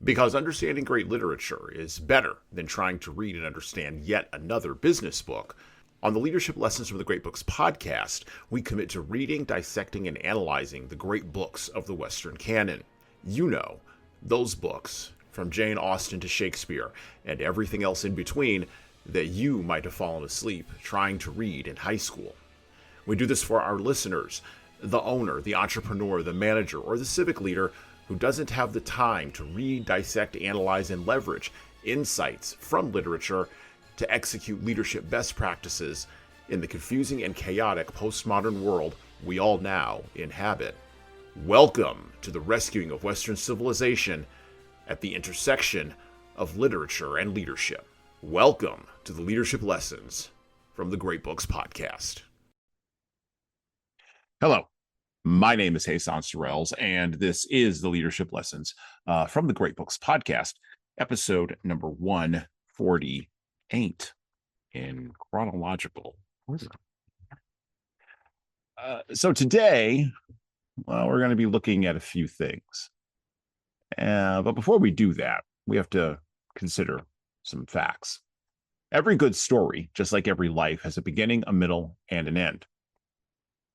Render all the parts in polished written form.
Because understanding great literature is better than trying to read and understand yet another business book. On the Leadership Lessons from the Great Books podcast, we commit to reading, dissecting, and analyzing the great books of the Western canon. You know, those books, from Jane Austen to Shakespeare, and everything else in between, that you might have fallen asleep trying to read in high school. We do this for our listeners, the owner, the entrepreneur, the manager, or the civic leader who doesn't have the time to read, dissect, analyze, and leverage insights from literature to execute leadership best practices in the confusing and chaotic postmodern world we all now inhabit. Welcome to the rescuing of Western civilization at the intersection of literature and leadership. Welcome to the Leadership Lessons from the Great Books podcast. Hello, my name is Jesan Sorrells, and this is the Leadership Lessons from the Great Books podcast, episode number 148 in chronological order. So today, we're going to be looking at a few things. But before we do that, we have to consider some facts. Every good story, just like every life, has a beginning, a middle, and an end.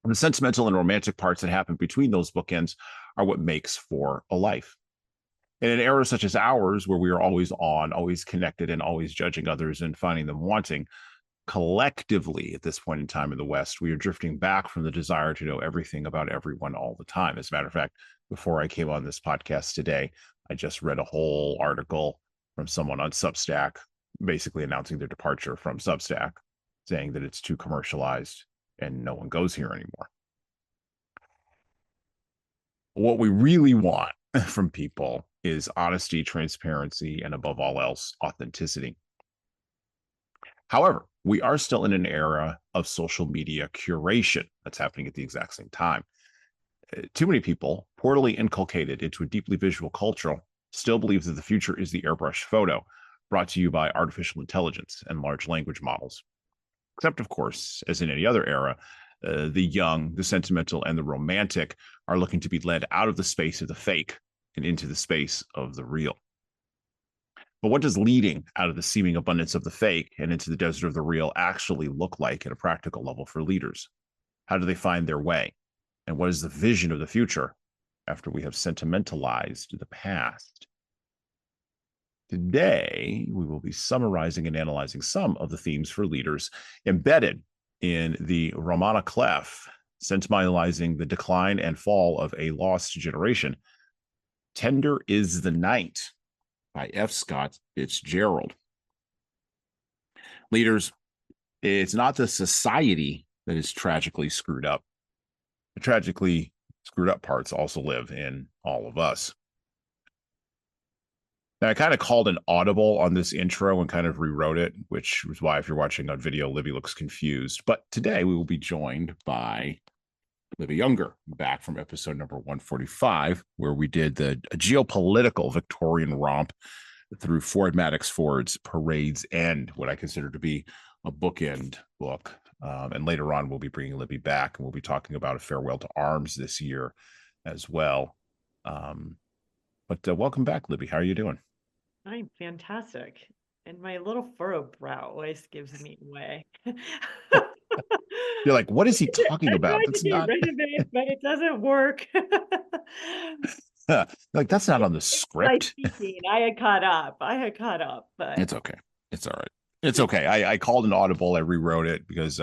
And the sentimental and romantic parts that happen between those bookends are what makes for a life. In an era such as ours, where we are always on, always connected, and always judging others and finding them wanting, collectively at this point in time in the West, we are drifting back from the desire to know everything about everyone all the time. As a matter of fact, before I came on this podcast today, I just read a whole article from someone on Substack, basically announcing their departure from Substack, saying that it's too commercialized and no one goes here anymore. What we really want from people is honesty, transparency, and above all else, authenticity. However, we are still in an era of social media curation that's happening at the exact same time. Too many people, poorly inculcated into a deeply visual culture, still believe that the future is the airbrush photo brought to you by artificial intelligence and large language models. Except, of course, as in any other era, the young, the sentimental, and the romantic are looking to be led out of the space of the fake and into the space of the real. But what does leading out of the seeming abundance of the fake and into the desert of the real actually look like at a practical level for leaders? How do they find their way? And what is the vision of the future after we have sentimentalized the past? Today, we will be summarizing and analyzing some of the themes for leaders embedded in the Romana Clef, sentimentalizing the decline and fall of a lost generation. Tender is the Night by F. Scott Fitzgerald. Leaders, it's not the society that is tragically screwed up. The tragically screwed up parts also live in all of us. Now, I kind of called an audible on this intro and kind of rewrote it, which is why if you're watching on video, Libby looks confused. But today we will be joined by Libby Unger, back from episode number 145, where we did the geopolitical Victorian romp through Ford Maddox Ford's Parade's End, what I consider to be a bookend book. And later on, we'll be bringing Libby back, and we'll be talking about A Farewell to Arms this year as well. But welcome back, Libby. How are you doing? I'm fantastic. And my little furrowed brow always gives me away. You're like, what is he talking I about? tried to That's get not rid of it, but it doesn't work. like that's not on the It's my script. speaking. I had caught up, but It's okay. It's all right. It's okay. I called an audible. I rewrote it because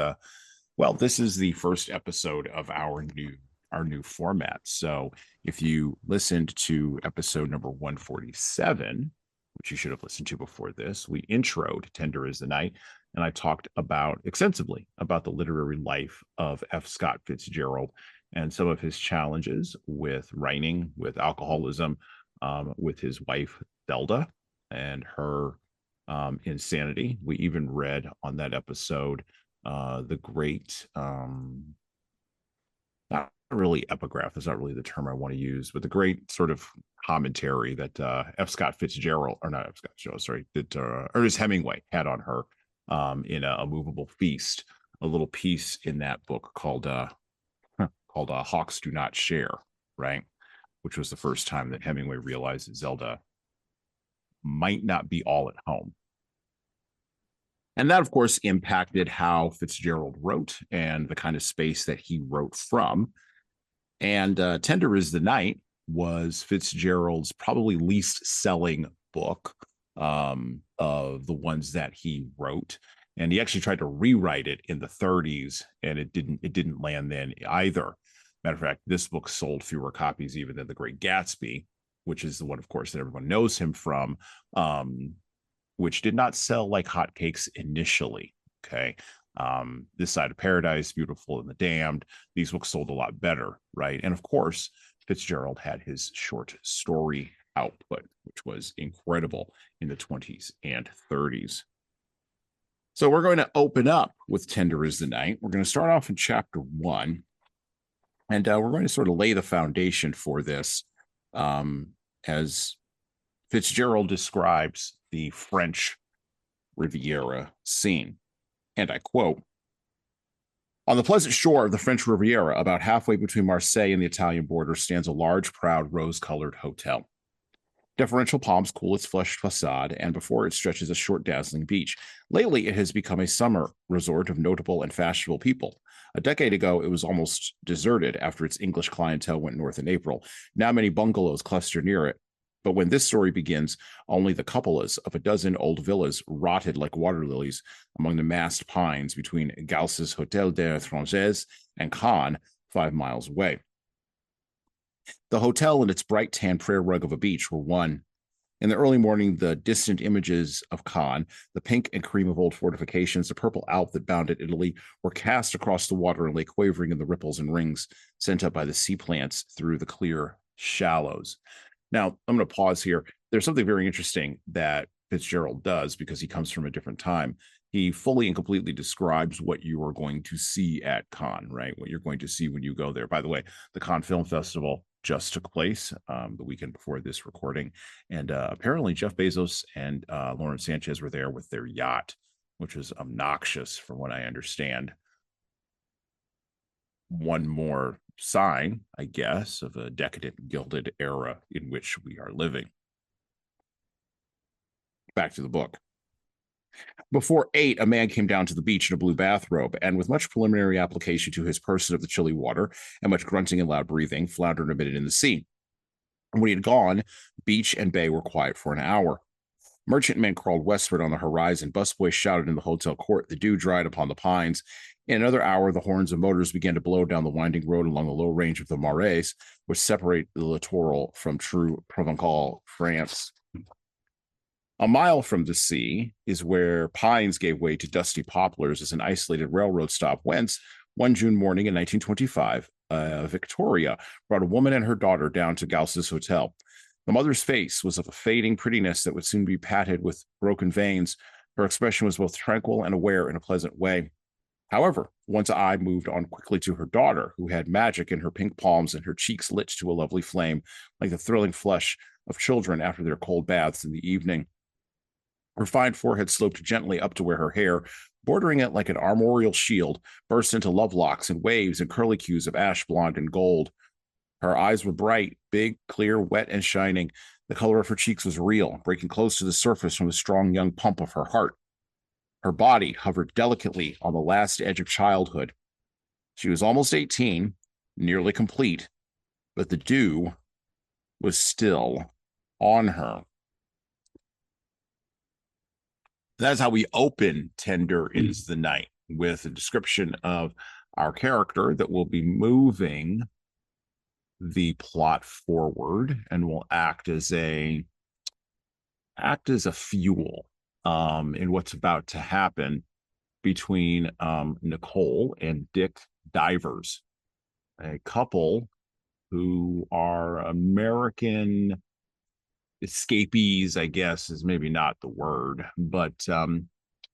well, this is the first episode of our new format. So if you listened to episode number 147, which you should have listened to before this, we introed Tender is the Night, and I talked extensively about the literary life of F. Scott Fitzgerald and some of his challenges with writing, with alcoholism, with his wife Zelda and her insanity. We even read on that episode the great not really epigraph, that's not really the term I want to use, but the great sort of commentary that F. Scott Fitzgerald, or not F. Scott Fitzgerald, sorry, that Ernest Hemingway had on her in A Movable Feast, a little piece in that book called Hawks Do Not Share, right? Which was the first time that Hemingway realized that Zelda might not be all at home. And that, of course, impacted how Fitzgerald wrote and the kind of space that he wrote from. And Tender is the Night was Fitzgerald's probably least selling book of the ones that he wrote. And he actually tried to rewrite it in the 30s, and it didn't land then either. Matter of fact, this book sold fewer copies even than The Great Gatsby, which is the one, of course, that everyone knows him from, which did not sell like hotcakes initially. Okay. This Side of Paradise, Beautiful and the Damned, these books sold a lot better, right? And of course, Fitzgerald had his short story output, which was incredible in the 20s and 30s. So we're going to open up with Tender is the Night. We're going to start off in chapter 1, and we're going to sort of lay the foundation for this as Fitzgerald describes the French Riviera scene. And I quote, "On the pleasant shore of the French Riviera, about halfway between Marseille and the Italian border, stands a large, proud, rose-colored hotel. Deferential palms cool its flushed facade, and before it stretches a short, dazzling beach. Lately, it has become a summer resort of notable and fashionable people. A decade ago, it was almost deserted after its English clientele went north in April. Now many bungalows cluster near it. But when this story begins, only the cupolas of a dozen old villas rotted like water lilies among the massed pines between Gauss's Hotel des Étrangers and Cannes, 5 miles away. The hotel and its bright tan prayer rug of a beach were one. In the early morning, the distant images of Cannes, the pink and cream of old fortifications, the purple Alp that bounded Italy, were cast across the water and lay quavering in the ripples and rings sent up by the sea plants through the clear shallows." Now, I'm going to pause here. There's something very interesting that Fitzgerald does because he comes from a different time. He fully and completely describes what you are going to see at Cannes, right? What you're going to see when you go there. By the way, the Cannes Film Festival just took place the weekend before this recording. And apparently Jeff Bezos and Lauren Sanchez were there with their yacht, which is obnoxious from what I understand. One more sign, I guess, of a decadent, gilded era in which we are living. Back to the book. Before 8, a man came down to the beach in a blue bathrobe, and with much preliminary application to his person of the chilly water and much grunting and loud breathing, floundered a minute in the sea. And when he had gone, beach and bay were quiet for an hour. Merchantmen crawled westward on the horizon. Busboys shouted in the hotel court. The dew dried upon the pines. In another hour, the horns of motors began to blow down the winding road along the low range of the Marais, which separate the littoral from true Provençal France. A mile from the sea is where pines gave way to dusty poplars as an isolated railroad stop, whence, one June morning in 1925, Victoria brought a woman and her daughter down to Gauss's hotel. The mother's face was of a fading prettiness that would soon be patted with broken veins. Her expression was both tranquil and aware in a pleasant way. However, one's eye moved on quickly to her daughter, who had magic in her pink palms and her cheeks lit to a lovely flame, like the thrilling flush of children after their cold baths in the evening. Her fine forehead sloped gently up to where her hair, bordering it like an armorial shield, burst into love locks and waves and curlicues of ash blonde and gold. Her eyes were bright, big, clear, wet, and shining. The color of her cheeks was real, breaking close to the surface from the strong young pump of her heart. Her body hovered delicately on the last edge of childhood. She was almost 18, nearly complete, but the dew was still on her. That's how we open Tender is the Night, with a description of our character that will be moving the plot forward and will act as a fuel in what's about to happen between Nicole and Dick Divers, a couple who are American escapees, I guess is maybe not the word, but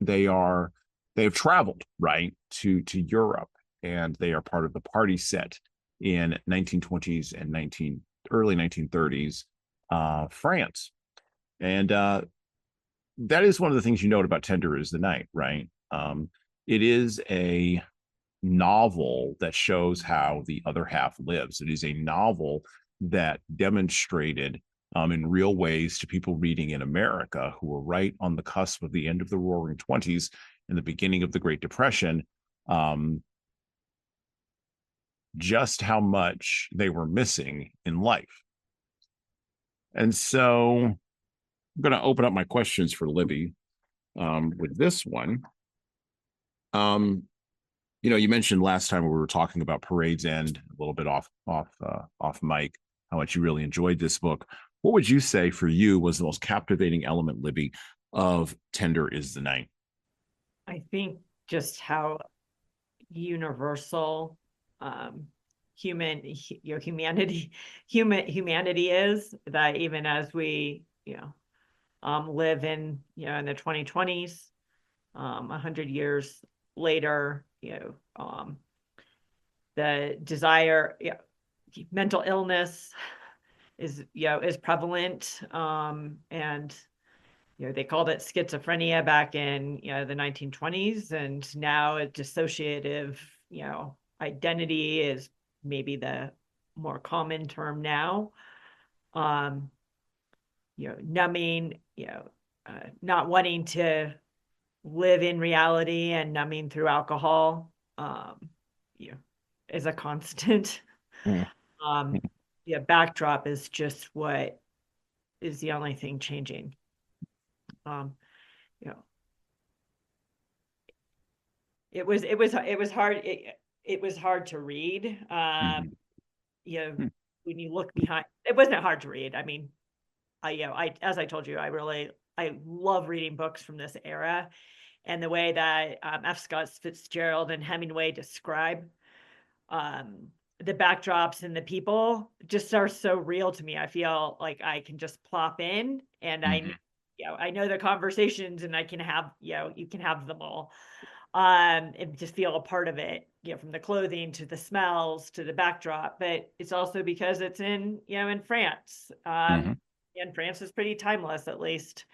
they've traveled right to Europe, and they are part of the party set in 1920s and early 1930s France. And that is one of the things you note about Tender is the Night, right? It is a novel that shows how the other half lives. It is a novel that demonstrated in real ways to people reading in America who were right on the cusp of the end of the Roaring Twenties and the beginning of the Great Depression, just how much they were missing in life. And so I'm going to open up my questions for Libby with this one. You mentioned last time when we were talking about Parade's End, a little bit off mic, how much you really enjoyed this book. What would you say for you was the most captivating element, Libby, of Tender is the Night? I think just how universal humanity is, that even as we live in in the 2020s, 100 years later, the desire, mental illness is prevalent, and they called it schizophrenia back in the 1920s, and now a dissociative identity is maybe the more common term now. Numbing, not wanting to live in reality and numbing through alcohol is a constant. Backdrop is just what is the only thing changing. It was hard. It was hard to read. When you look behind, it wasn't hard to read. I mean, as I told you, I love reading books from this era, and the way that F. Scott Fitzgerald and Hemingway describe the backdrops and the people just are so real to me. I feel like I can just plop in, and I know the conversations, and I can have you can have them all, and just feel a part of it. From the clothing to the smells to the backdrop, but it's also because it's in France. And France is pretty timeless, at least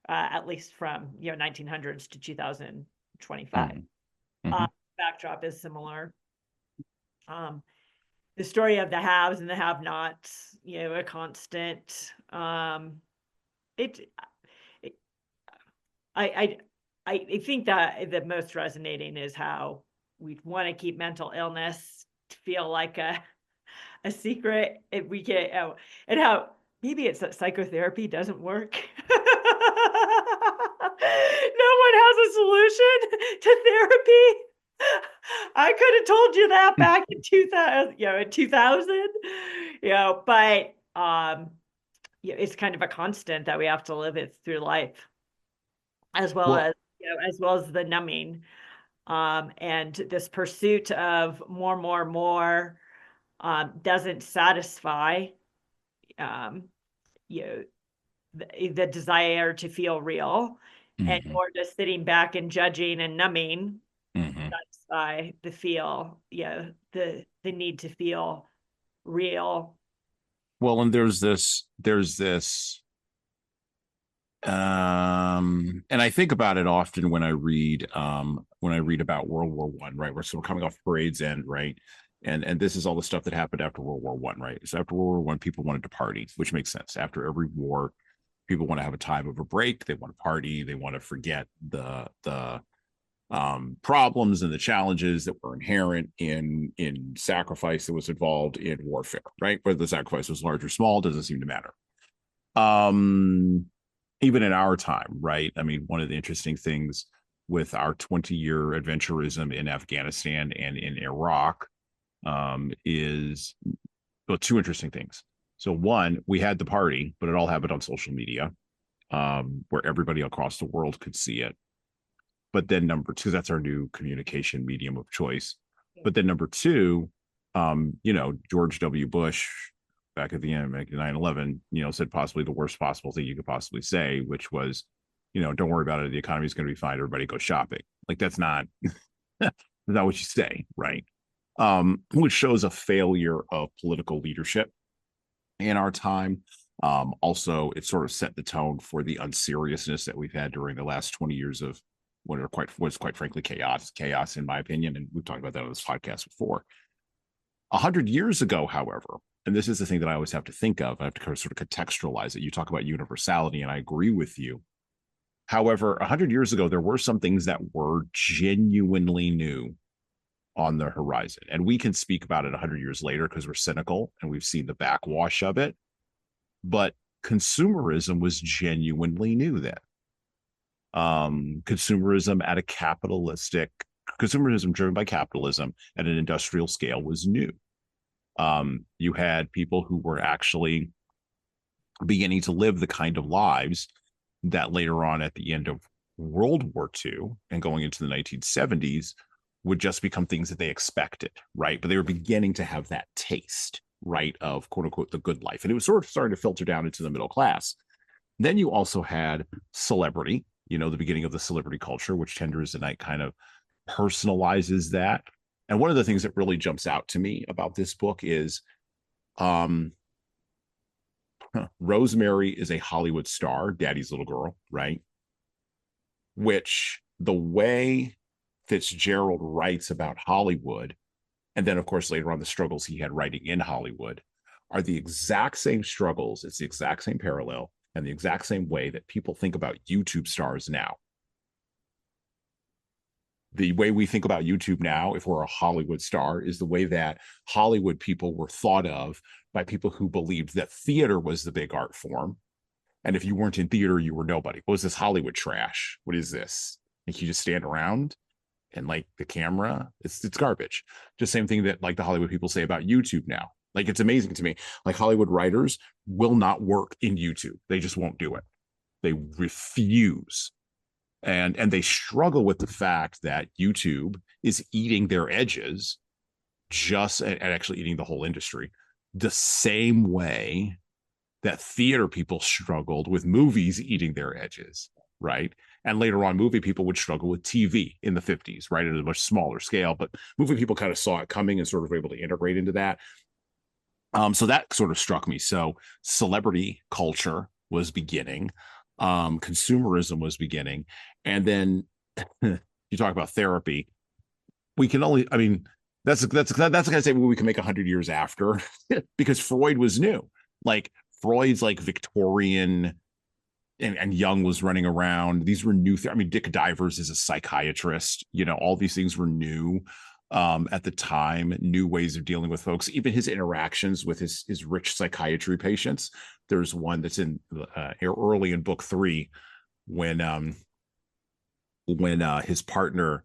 from 1900s to 2025. Backdrop is similar. The story of the haves and the have-nots, a constant. I think that the most resonating is how we want to keep mental illness to feel like a secret. If we get and how maybe it's that psychotherapy doesn't work. No one has a solution to therapy. I could have told you that back in 2000, but it's kind of a constant that we have to live it through life, as well as the numbing, and this pursuit of more doesn't satisfy the desire to feel real, and more just sitting back and judging and numbing satisfy the feel, the need to feel real. Well, and there's this and I think about it often when I read about World War I, right? We're coming off Parade's End, right? And this is all the stuff that happened after World War I, right? So after World War I, people wanted to party, which makes sense. After every war, people want to have a time of a break. They want to party. They want to forget the problems and the challenges that were inherent in sacrifice that was involved in warfare, right? Whether the sacrifice was large or small doesn't seem to matter. Even in our time, right? I mean, one of the interesting things with our 20-year adventurism in Afghanistan and in Iraq is, well, two interesting things. So one, we had the party, but it all happened on social media, where everybody across the world could see it. But then number two, that's our new communication medium of choice. But then number two, George W. Bush, back at the end of 9/11, said possibly the worst possible thing you could possibly say, which was, don't worry about it. The economy is going to be fine. Everybody go shopping. Like, that's not, that's not what you say, right? Which shows a failure of political leadership in our time. Also, it sort of set the tone for the unseriousness that we've had during the last 20 years of what was quite frankly chaos, in my opinion. And we've talked about that on this podcast before. 100 years ago, however, and this is the thing that I always have to think of, I have to kind of sort of contextualize it. You talk about universality, and I agree with you. However, 100 years ago, there were some things that were genuinely new on the horizon. And we can speak about it 100 years later because we're cynical and we've seen the backwash of it. But consumerism was genuinely new then. Consumerism at a consumerism driven by capitalism at an industrial scale was new. You had people who were actually beginning to live the kind of lives that later on at the end of World War II and going into the 1970s would just become things that they expected, right? But they were beginning to have that taste, right, of quote unquote the good life. And it was sort of starting to filter down into the middle class. Then you also had celebrity, the beginning of the celebrity culture, which Tender is the Night kind of personalizes that. And one of the things that really jumps out to me about this book is Rosemary is a Hollywood star, daddy's little girl, right? Which the way Fitzgerald writes about Hollywood, and then, of course, later on the struggles he had writing in Hollywood, are the exact same struggles. It's the exact same parallel and the exact same way that people think about YouTube stars now. The way we think about YouTube now, if we're a Hollywood star, is the way that Hollywood people were thought of by people who believed that theater was the big art form. And if you weren't in theater, you were nobody. What is this Hollywood trash? What is this? Like, you just stand around and like the camera, it's garbage. Just same thing that like the Hollywood people say about YouTube now. Like, it's amazing to me. Like, Hollywood writers will not work in YouTube. They just won't do it. They refuse. And they struggle with the fact that YouTube is eating their edges, and actually eating the whole industry, the same way that theater people struggled with movies eating their edges, right? And later on, movie people would struggle with TV in the 50s, right, at a much smaller scale. But movie people kind of saw it coming and sort of were able to integrate into that. So that sort of struck me. So celebrity culture was beginning. Consumerism was beginning. And then you talk about therapy. We can only, I mean, that's the kind of statement we can make 100 years after because Freud was new. Like, Freud's like Victorian, and Jung was running around. These were new. Dick Divers is a psychiatrist. All these things were new at the time, new ways of dealing with folks. Even his interactions with his rich psychiatry patients. There's one that's in early in book 3 when his partner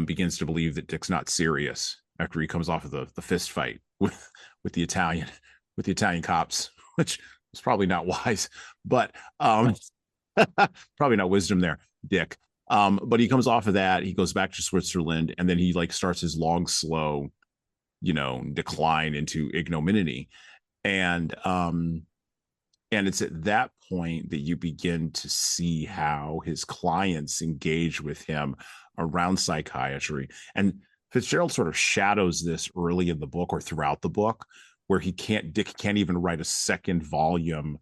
begins to believe that Dick's not serious after he comes off of the fist fight with the Italian cops, which was probably not wise, but probably not wisdom there, Dick. But he comes off of that, he goes back to Switzerland, and then he like starts his long, slow, decline into ignominy. And it's at that point that you begin to see how his clients engage with him around psychiatry. And Fitzgerald sort of shadows this early in the book or throughout the book, where Dick can't even write a second volume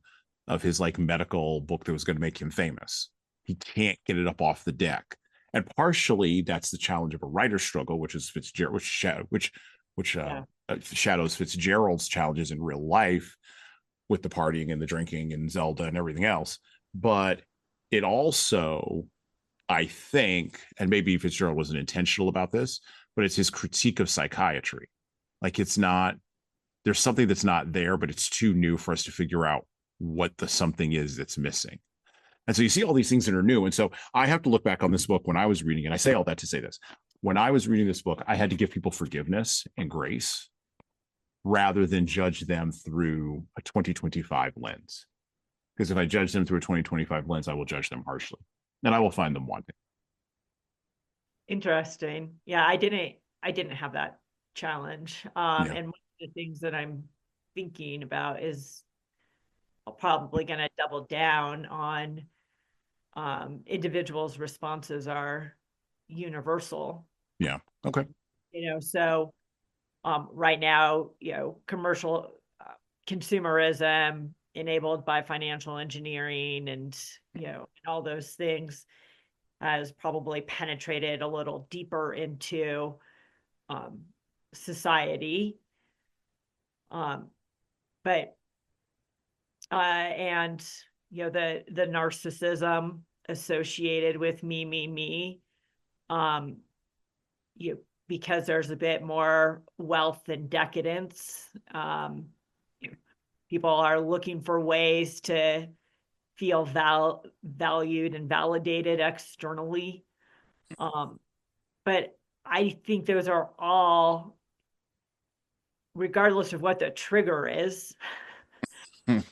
of his like medical book that was going to make him famous. He can't get it up off the deck. And partially that's the challenge of a writer's struggle, which is Fitzgerald, which shadows Fitzgerald's challenges in real life with the partying and the drinking and Zelda and everything else. But it also, I think, and maybe Fitzgerald wasn't intentional about this, but it's his critique of psychiatry. Like, there's something that's not there, but it's too new for us to figure out what the something is that's missing. And so you see all these things that are new. And so I have to look back on this book when I was reading it. I say all that to say this. When I was reading this book, I had to give people forgiveness and grace rather than judge them through a 2025 lens. Because if I judge them through a 2025 lens, I will judge them harshly and I will find them wanting. Interesting. Yeah, I didn't have that challenge. And one of the things that I'm thinking about is I'm probably going to double down on individuals' responses are universal. Yeah. Okay. So right now, commercial consumerism enabled by financial engineering and, and all those things has probably penetrated a little deeper into society. but and the narcissism associated with me, because there's a bit more wealth and decadence. People are looking for ways to feel valued and validated externally. But I think those are all, regardless of what the trigger is. I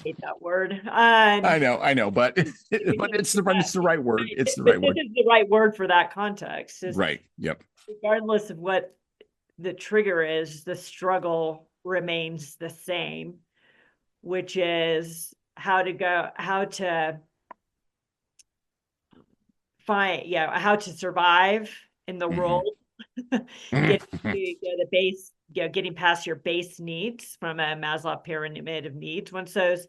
hate that word. I know, but it's the right word. It's the right word. This is the right word for that context. Right. Yep. Regardless of what the trigger is, the struggle remains the same, which is how to find, how to survive in the world, get to the base, getting past your base needs from a Maslow pyramid of needs. Once those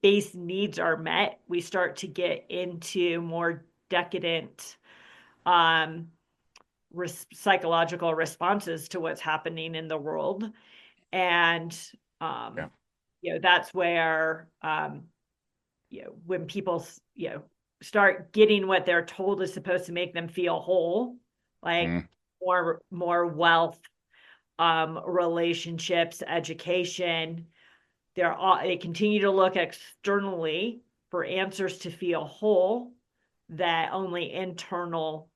base needs are met, we start to get into more decadent psychological responses to what's happening in the world. And that's where when people start getting what they're told is supposed to make them feel whole, like more wealth, relationships, education, they continue to look externally for answers to feel whole that only internal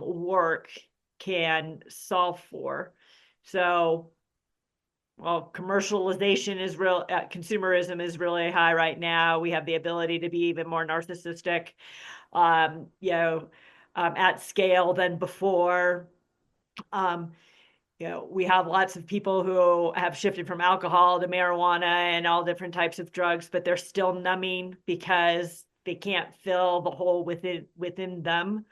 work can solve for. So, well, commercialization is real, consumerism is really high right now. We have the ability to be even more narcissistic, at scale than before. We have lots of people who have shifted from alcohol to marijuana and all different types of drugs, but they're still numbing because they can't fill the hole within them.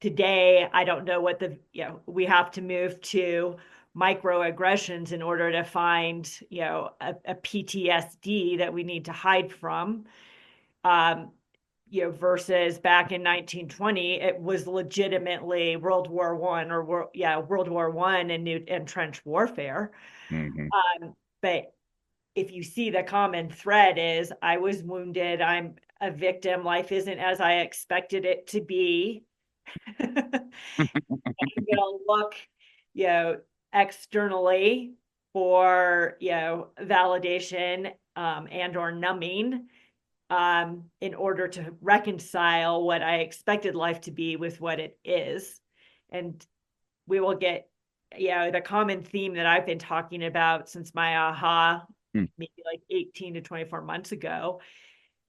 Today, I don't know what we have to move to microaggressions in order to find, a PTSD that we need to hide from. Versus back in 1920, it was legitimately World War I and trench warfare. But if you see the common thread is, I was wounded, I'm a victim, life isn't as I expected it to be. I'm gonna look, externally for, validation and or numbing in order to reconcile what I expected life to be with what it is. And we will get, the common theme that I've been talking about since my aha, maybe like 18 to 24 months ago,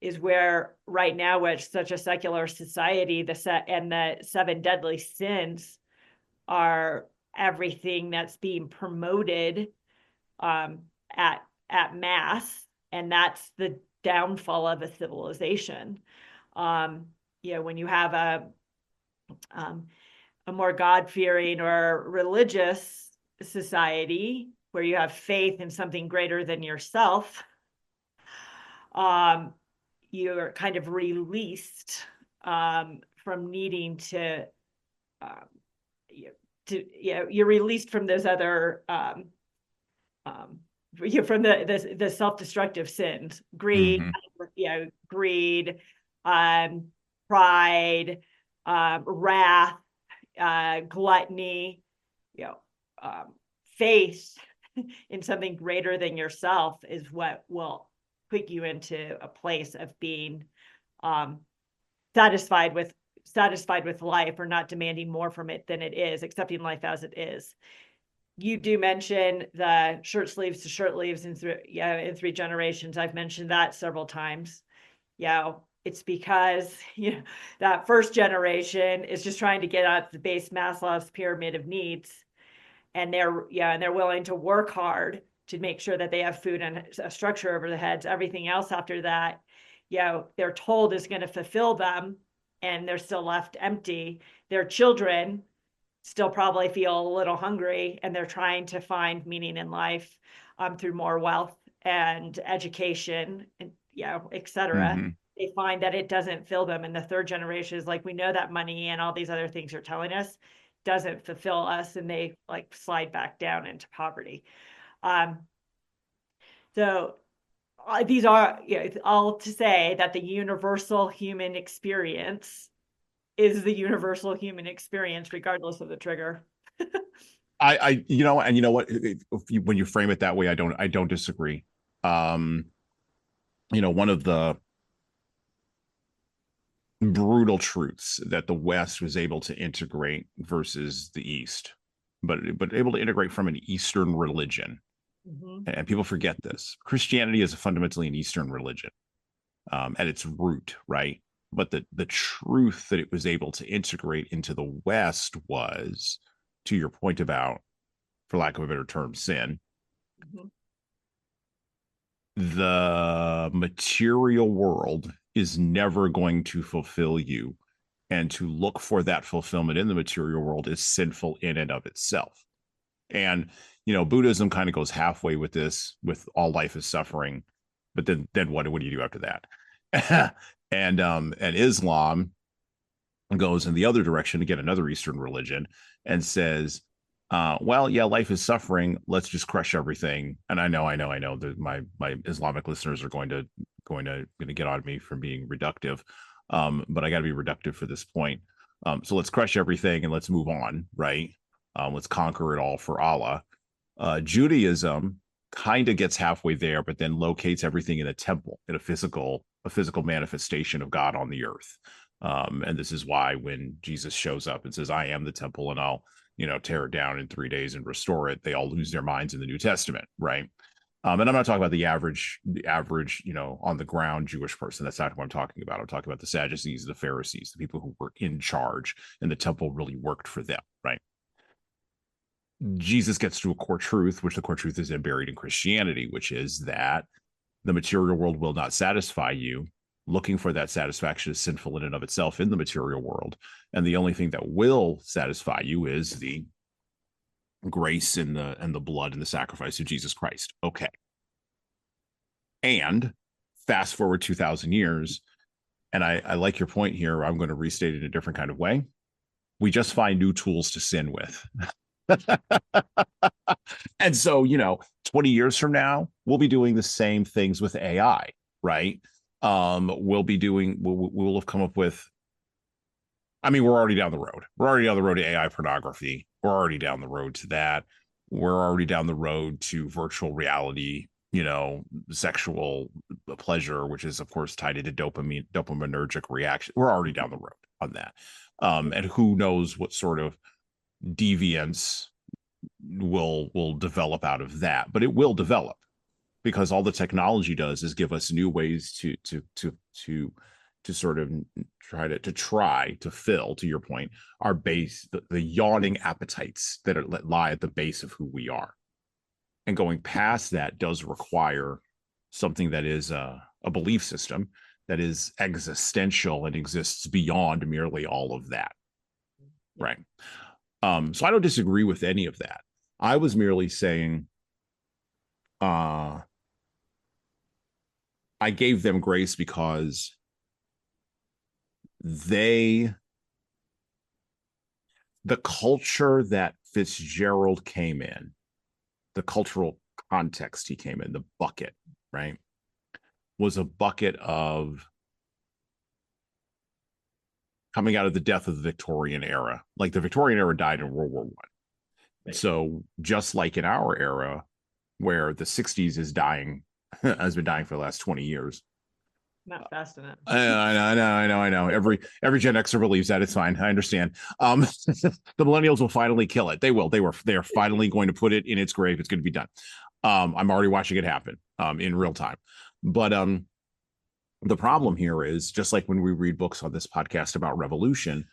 is where right now, we're such a secular society, the 7 deadly sins are everything that's being promoted at mass, and that's the downfall of a civilization. When you have a more God-fearing or religious society where you have faith in something greater than yourself, you're kind of released from needing to you're released from those other from the self-destructive sins, greed, pride, wrath, gluttony, faith in something greater than yourself is what will put you into a place of being satisfied with life, or not demanding more from it than it is, accepting life as it is. You do mention the shirt sleeves to shirt leaves in 3 generations. I've mentioned that several times. It's because that first generation is just trying to get at the base Maslow's pyramid of needs, and they're willing to work hard to make sure that they have food and a structure over their heads. Everything else after that, they're told is going to fulfill them, and they're still left empty. Their children still probably feel a little hungry, and they're trying to find meaning in life through more wealth and education, and et cetera. They find that it doesn't fill them. And the third generation is like, we know that money and all these other things you're telling us doesn't fulfill us, and they like slide back down into poverty. So these are, it's all to say that the universal human experience is the universal human experience, regardless of the trigger. you know, and you know what? When you frame it that way, I don't disagree. You know, one of the brutal truths that the West was able to integrate versus the East, but able to integrate from an Eastern religion. And people forget this. Christianity is fundamentally an Eastern religion at its root, right? But the truth that it was able to integrate into the West was, to your point about, for lack of a better term, sin. The material world is never going to fulfill you, and to look for that fulfillment in the material world is sinful in and of itself. And you know, Buddhism kind of goes halfway with this, with all life is suffering, but then what do you do after that? And Islam goes in the other direction, again, another Eastern religion, and says, well, yeah, life is suffering, let's just crush everything. And I know that my Islamic listeners are going to get on me for being reductive, but I got to be reductive for this point. So let's crush everything and let's move on, right? Let's conquer it all for Allah. Judaism kind of gets halfway there, but then locates everything in a temple, in a physical manifestation of God on the earth. And this is why when Jesus shows up and says, I am the temple and I'll, you know, tear it down in 3 days and restore it, they all lose their minds in the New Testament, right? And I'm not talking about the average, you know, on the ground Jewish person. That's not what I'm talking about. I'm talking about the Sadducees, the Pharisees, the people who were in charge, and the temple really worked for them, right? Jesus gets to a core truth, which the core truth is buried in Christianity, which is that the material world will not satisfy you. Looking for that satisfaction is sinful in and of itself in the material world. And the only thing that will satisfy you is the grace and the blood and the sacrifice of Jesus Christ. Okay. And fast forward 2,000 years, and I like your point here. I'm going to restate it in a different kind of way. We just find new tools to sin with. And so, you know, 20 years from now, we'll be doing the same things with AI, right? We'll have come up with, I mean, we're already down the road. We're already down the road to AI pornography. We're already down the road to that. We're already down the road to virtual reality, you know, sexual pleasure, which is, of course, tied into dopaminergic reaction. We're already down the road on that. And who knows what sort of deviance will develop out of that, but it will develop, because all the technology does is give us new ways to sort of try to fill, to your point, our base, the yawning appetites that lie at the base of who we are. And going past that does require something that is a belief system that is existential and exists beyond merely all of that, right? So I don't disagree with any of that. I was merely saying, I gave them grace because the culture that Fitzgerald came in, the cultural context he came in, the bucket, right, was a bucket of coming out of the death of the Victorian era. Like the Victorian era died in World War I. Right. So just like in our era, where the 60s is dying, has been dying for the last 20 years. Not fast enough. I know. Every Gen Xer believes that. It's fine. I understand. The millennials will finally kill it. They will. They are finally going to put it in its grave. It's going to be done. I'm already watching it happen in real time. But the problem here is, just like when we read books on this podcast about revolution,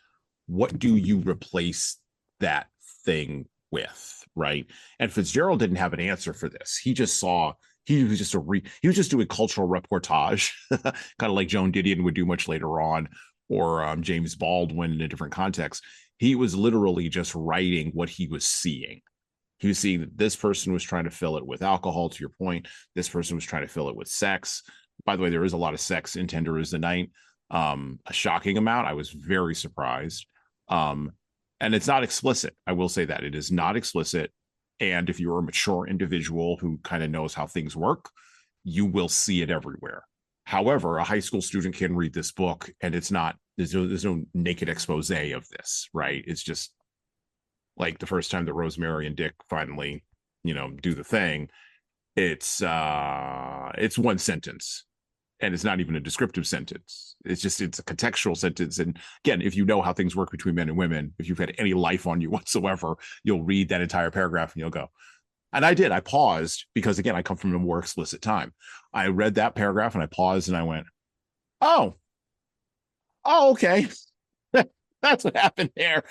what do you replace that thing with, right? And Fitzgerald didn't have an answer for this. He just saw, he was just doing cultural reportage, kind of like Joan Didion would do much later on, or James Baldwin in a different context. He was literally just writing what he was seeing. He was seeing that this person was trying to fill it with alcohol, to your point. This person was trying to fill it with sex. By the way, there is a lot of sex in Tender is the Night, a shocking amount. I was very surprised. And it's not explicit. I will say that it is not explicit. And if you're a mature individual who kind of knows how things work, you will see it everywhere. However, a high school student can read this book and it's not, there's no naked expose of this, right? It's just like the first time that Rosemary and Dick finally, do the thing. It's one sentence, and it's not even a descriptive sentence. It's a contextual sentence. And again, if you know how things work between men and women, if you've had any life on you whatsoever, you'll read that entire paragraph and you'll go. And I did. I paused because, again, I come from a more explicit time. I read that paragraph and I paused and I went, oh, okay. That's what happened there.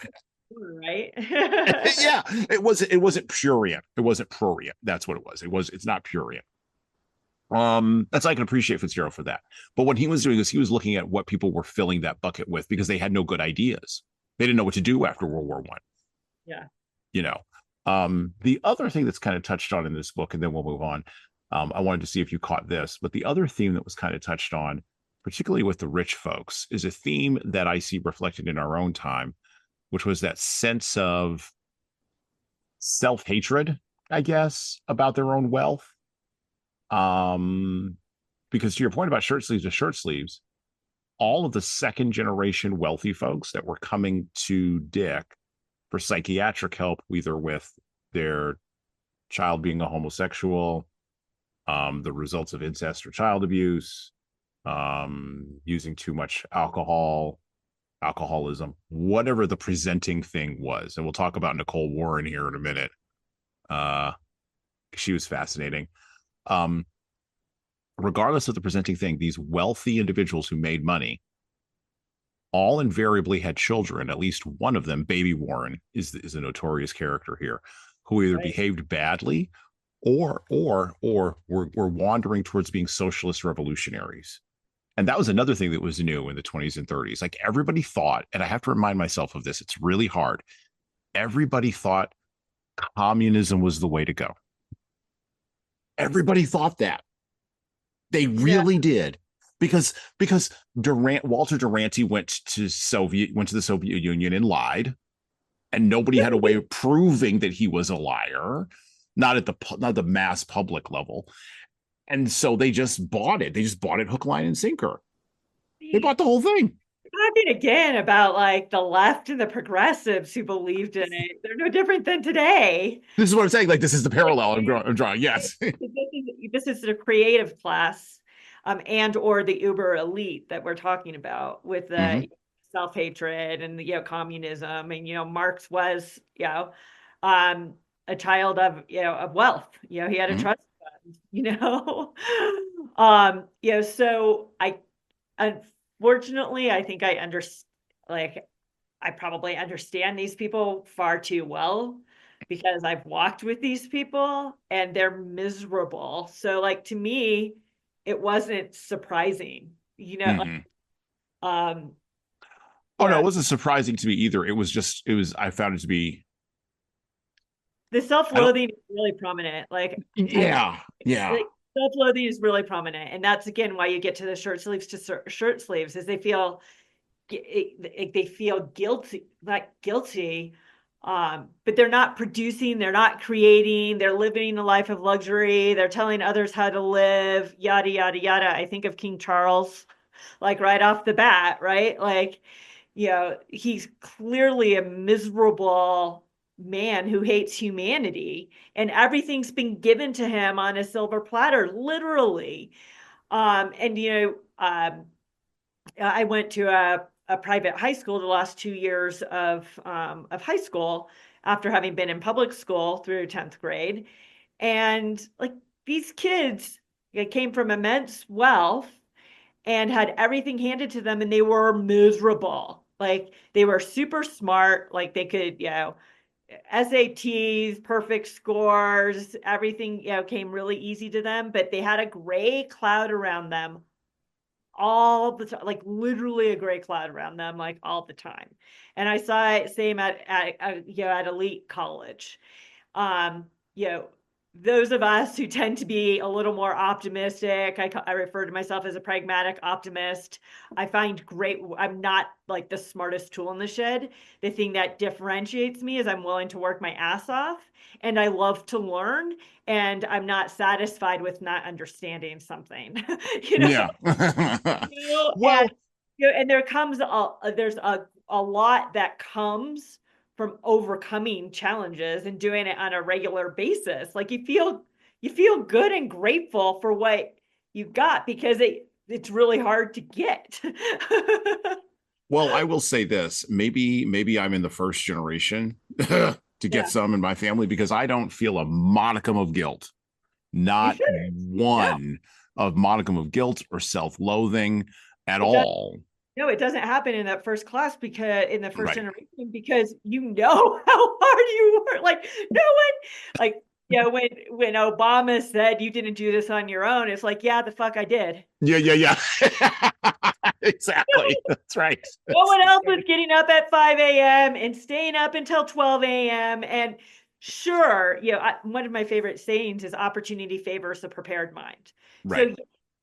Right. Yeah, it wasn't prurient. It wasn't prurient. That's what it was. It's not prurient. That's I can appreciate Fitzgerald for that. But what he was doing is he was looking at what people were filling that bucket with because they had no good ideas. They didn't know what to do after World War I. Yeah. The other thing that's kind of touched on in this book, and then we'll move on. I wanted to see if you caught this, but the other theme that was kind of touched on, particularly with the rich folks, is a theme that I see reflected in our own time, which was that sense of self-hatred, I guess, about their own wealth. Because to your point about shirt sleeves, all of the second generation wealthy folks that were coming to Dick for psychiatric help, either with their child being a homosexual, the results of incest or child abuse, using too much alcoholism, whatever the presenting thing was. And we'll talk about Nicole Warren here in a minute. She was fascinating. Regardless of the presenting thing, these wealthy individuals who made money all invariably had children. At least one of them, Baby Warren, is a notorious character here, who either behaved badly or were wandering towards being socialist revolutionaries. And that was another thing that was new in the 20s and 30s. Like everybody thought, and I have to remind myself of this, it's really hard. Everybody thought communism was the way to go. Everybody thought that. They really did. Because Walter Duranty went to the Soviet Union and lied, and nobody had a way of proving that he was a liar, not at the mass public level. And so they just bought it. They just bought it hook, line, and sinker. They bought the whole thing. Talking again about like the left and the progressives who believed in it. They're no different than today. This is what I'm saying. Like, this is the parallel I'm drawing. Yes. This is the creative class, and or the uber elite that we're talking about with the self-hatred and the communism. And Marx was a child of of wealth. He had a trust fund. So unfortunately, I think I probably understand these people far too well because I've walked with these people and they're miserable. So like to me, it wasn't surprising, Oh no, it wasn't surprising to me either. I found it to be the self-loathing is really prominent. Like self-loathing is really prominent, and that's again why you get to the shirt sleeves is they feel guilty, but they're not producing, they're not creating, they're living a life of luxury, they're telling others how to live, yada yada yada. I think of King Charles, like right off the bat, right? Like, he's clearly a miserable man who hates humanity, and everything's been given to him on a silver platter, literally. I went to a private high school the last 2 years of high school after having been in public school through 10th grade. And like these kids came from immense wealth and had everything handed to them, and they were miserable. Like they were super smart, like they could, SATs, perfect scores, everything, came really easy to them, but they had a gray cloud around them all the time, like literally a gray cloud around them, like all the time. And I saw it same at elite college. those of us who tend to be a little more optimistic, I refer to myself as a pragmatic optimist. I find I'm not like the smartest tool in the shed. The thing that differentiates me is I'm willing to work my ass off, and I love to learn, and I'm not satisfied with not understanding something. you know, Yeah. and Well, and there's a lot that comes from overcoming challenges and doing it on a regular basis. Like you feel good and grateful for what you got, because it's really hard to get. well, I will say this. Maybe I'm in the first generation to get Yeah, some in my family, because I don't feel a modicum of guilt. you Not should. No, one of modicum of guilt or self-loathing at it does. all. No, it doesn't happen in that first class, because in the first Right. generation, because how hard you work. Like no one, like when Obama said you didn't do this on your own, it's like, yeah, the fuck I did. Yeah, yeah, yeah. Exactly. That's right. No That's one else was right. getting up at 5 a.m. and staying up until 12 a.m. And sure, one of my favorite sayings is opportunity favors the prepared mind. Right.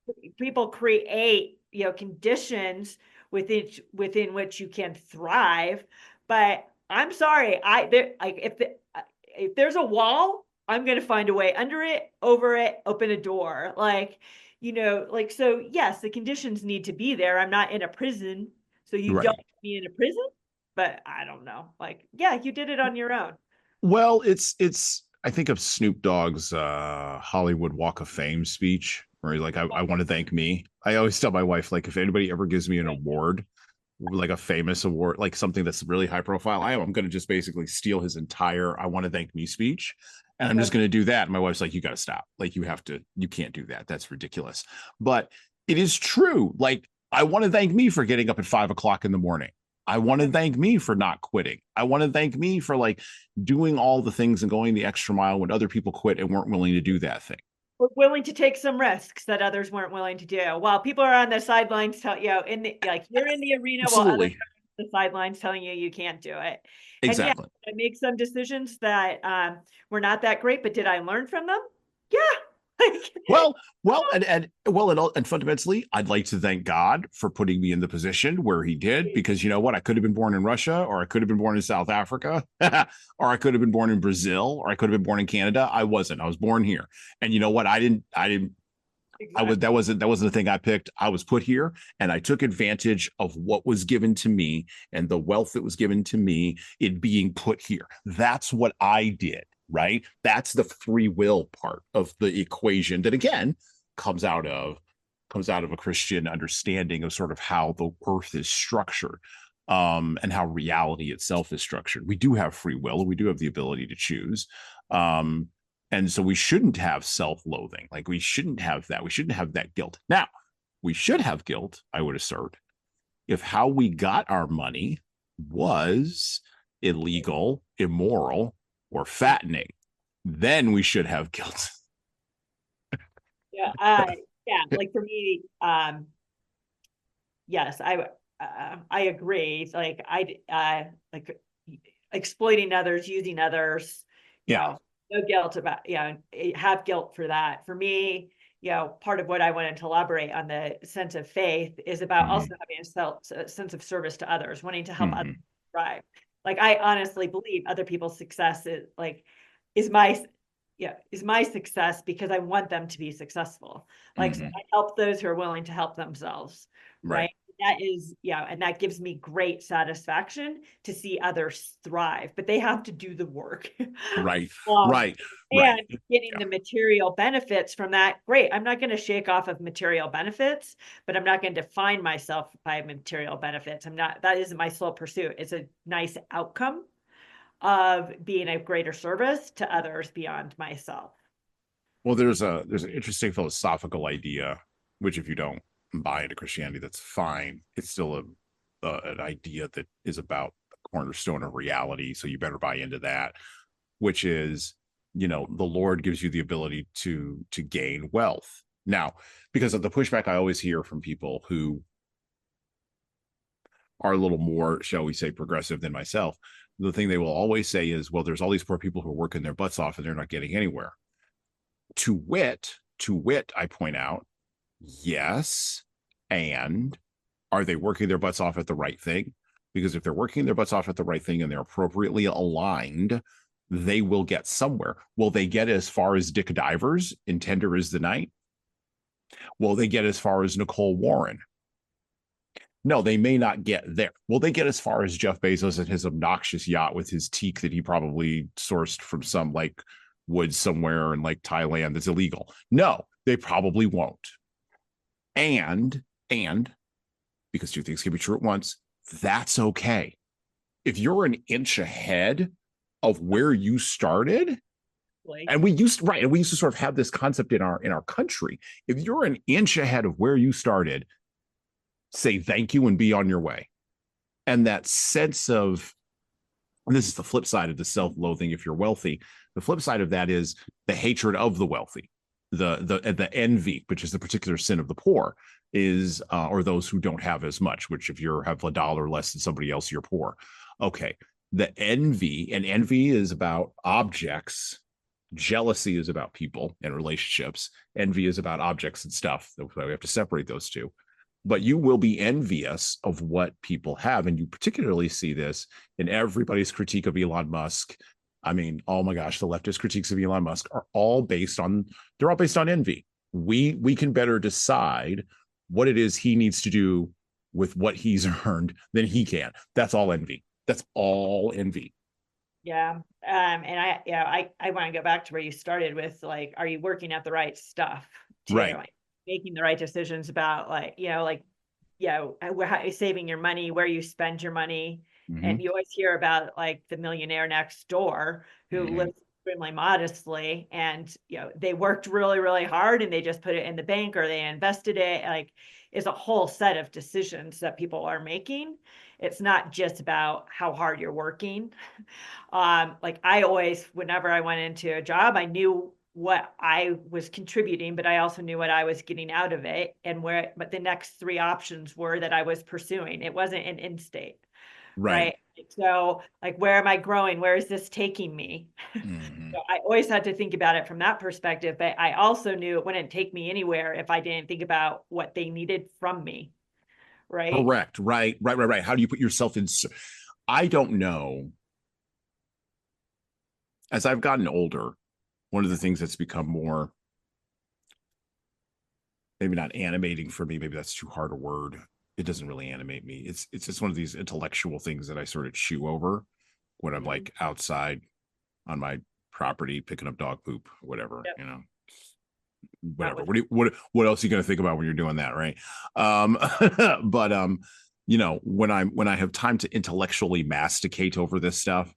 So people create, conditions within which you can thrive. But I'm sorry, if there's a wall, I'm going to find a way under it, over it, open a door. So yes, the conditions need to be there. I'm not in a prison, so you don't Right. be in a prison, but I don't know. Like, yeah, you did it on your own. Well, it's I think of Snoop Dogg's Hollywood Walk of Fame speech where he's like, I want to thank me. I always tell my wife, like, if anybody ever gives me an award, like a famous award, like something that's really high profile, I'm going to just basically steal his entire I want to thank me speech. And I'm just going to do that. And my wife's like, you got to stop. Like, you can't do that. That's ridiculous. But it is true. Like, I want to thank me for getting up at 5 o'clock in the morning. I want to thank me for not quitting. I want to thank me for like doing all the things and going the extra mile when other people quit and weren't willing to do that thing. We're willing to take some risks that others weren't willing to do. While people are on the sidelines, you're in the arena, while others Absolutely. are on the sidelines telling you can't do it. And yeah, Exactly. I make some decisions that were not that great, but did I learn from them? Yeah. Well, and fundamentally, I'd like to thank God for putting me in the position where He did, because you know what, I could have been born in Russia, or I could have been born in South Africa, or I could have been born in Brazil, or I could have been born in Canada. I wasn't. I was born here, and you know what? I didn't. I was Exactly. that wasn't the thing I picked. I was put here, and I took advantage of what was given to me and the wealth that was given to me in being put here. That's what I did. Right. That's the free will part of the equation that again comes out of a Christian understanding of sort of how the earth is structured, and how reality itself is structured. We do have free will. We do have the ability to choose. And so we shouldn't have self-loathing. Like, we shouldn't have that. We shouldn't have that guilt. Now, we should have guilt, I would assert, if how we got our money was illegal, immoral, or fattening. Then we should have guilt. Yeah. Yeah. Like for me, yes, I agree. Like like exploiting others, using others, Yeah. no guilt about, have guilt for that. For me, part of what I wanted to elaborate on the sense of faith is about also having a sense of service to others, wanting to help others thrive. Like I honestly believe other people's success is my is my success because I want them to be successful. Like so I help those who are willing to help themselves, Right. right? That is, and that gives me great satisfaction to see others thrive, but they have to do the work. Right. um, Right. and Right. getting Yeah. the material benefits from that, great. I'm not going to shake off of material benefits, but I'm not going to define myself by material benefits. That isn't my sole pursuit. It's a nice outcome of being a greater service to others beyond myself. Well, there's an interesting philosophical idea, which if you don't buy into Christianity, that's fine. It's still an idea that is about the cornerstone of reality. So you better buy into that, which is, the Lord gives you the ability to gain wealth. Now, because of the pushback I always hear from people who are a little more, shall we say, progressive than myself, the thing they will always say is, well, there's all these poor people who are working their butts off and they're not getting anywhere. To wit, I point out, yes, and are they working their butts off at the right thing? Because if they're working their butts off at the right thing and they're appropriately aligned, they will get somewhere. Will they get as far as Dick Divers in Tender is the Night? Will they get as far as Nicole Warren? No, they may not get there. Will they get as far as Jeff Bezos and his obnoxious yacht with his teak that he probably sourced from some like woods somewhere in like Thailand that's illegal? No, they probably won't. And because two things can be true at once, that's okay. If you're an inch ahead of where you started, and we used to sort of have this concept in our country. If you're an inch ahead of where you started, say thank you and be on your way. And that sense of, and this is the flip side of the self-loathing if you're wealthy, the flip side of that is the hatred of the wealthy, the envy, which is the particular sin of the poor, is or those who don't have as much, which if you have $1 less than somebody else, you're poor. Okay. The envy, and envy is about objects. Jealousy is about people and relationships. Envy is about objects and stuff. That's why we have to separate those two. But you will be envious of what people have. And you particularly see this in everybody's critique of Elon Musk. I mean, oh my gosh, the leftist critiques of Elon Musk are all based on envy. We can better decide what it is he needs to do with what he's earned than he can. That's all envy. That's all envy. Yeah. And I want to go back to where you started with, like, are you working at the right stuff too? Right. Like, making the right decisions about saving your money, where you spend your money. Mm-hmm. And you always hear about like the millionaire next door who Mm-hmm. lives extremely modestly, and they worked really, really hard and they just put it in the bank or they invested it. Like, is a whole set of decisions that people are making. It's not just about how hard you're working. Like, I always, whenever I went into a job, I knew what I was contributing, but I also knew what I was getting out of it, and but the next three options were that I was pursuing. It wasn't an end state. Right. So, like, where am I growing? Where is this taking me? Mm-hmm. So I always had to think about it from that perspective, but I also knew it wouldn't take me anywhere if I didn't think about what they needed from me. Right. Correct. Right. How do you put yourself in? I don't know. As I've gotten older, one of the things that's become more, maybe not animating for me, maybe that's too hard a word. It doesn't really animate me. It's just one of these intellectual things that I sort of chew over when I'm like outside on my property picking up dog poop, whatever, Yep. Whatever. What else are you going to think about when you're doing that, right? But when I have time to intellectually masticate over this stuff,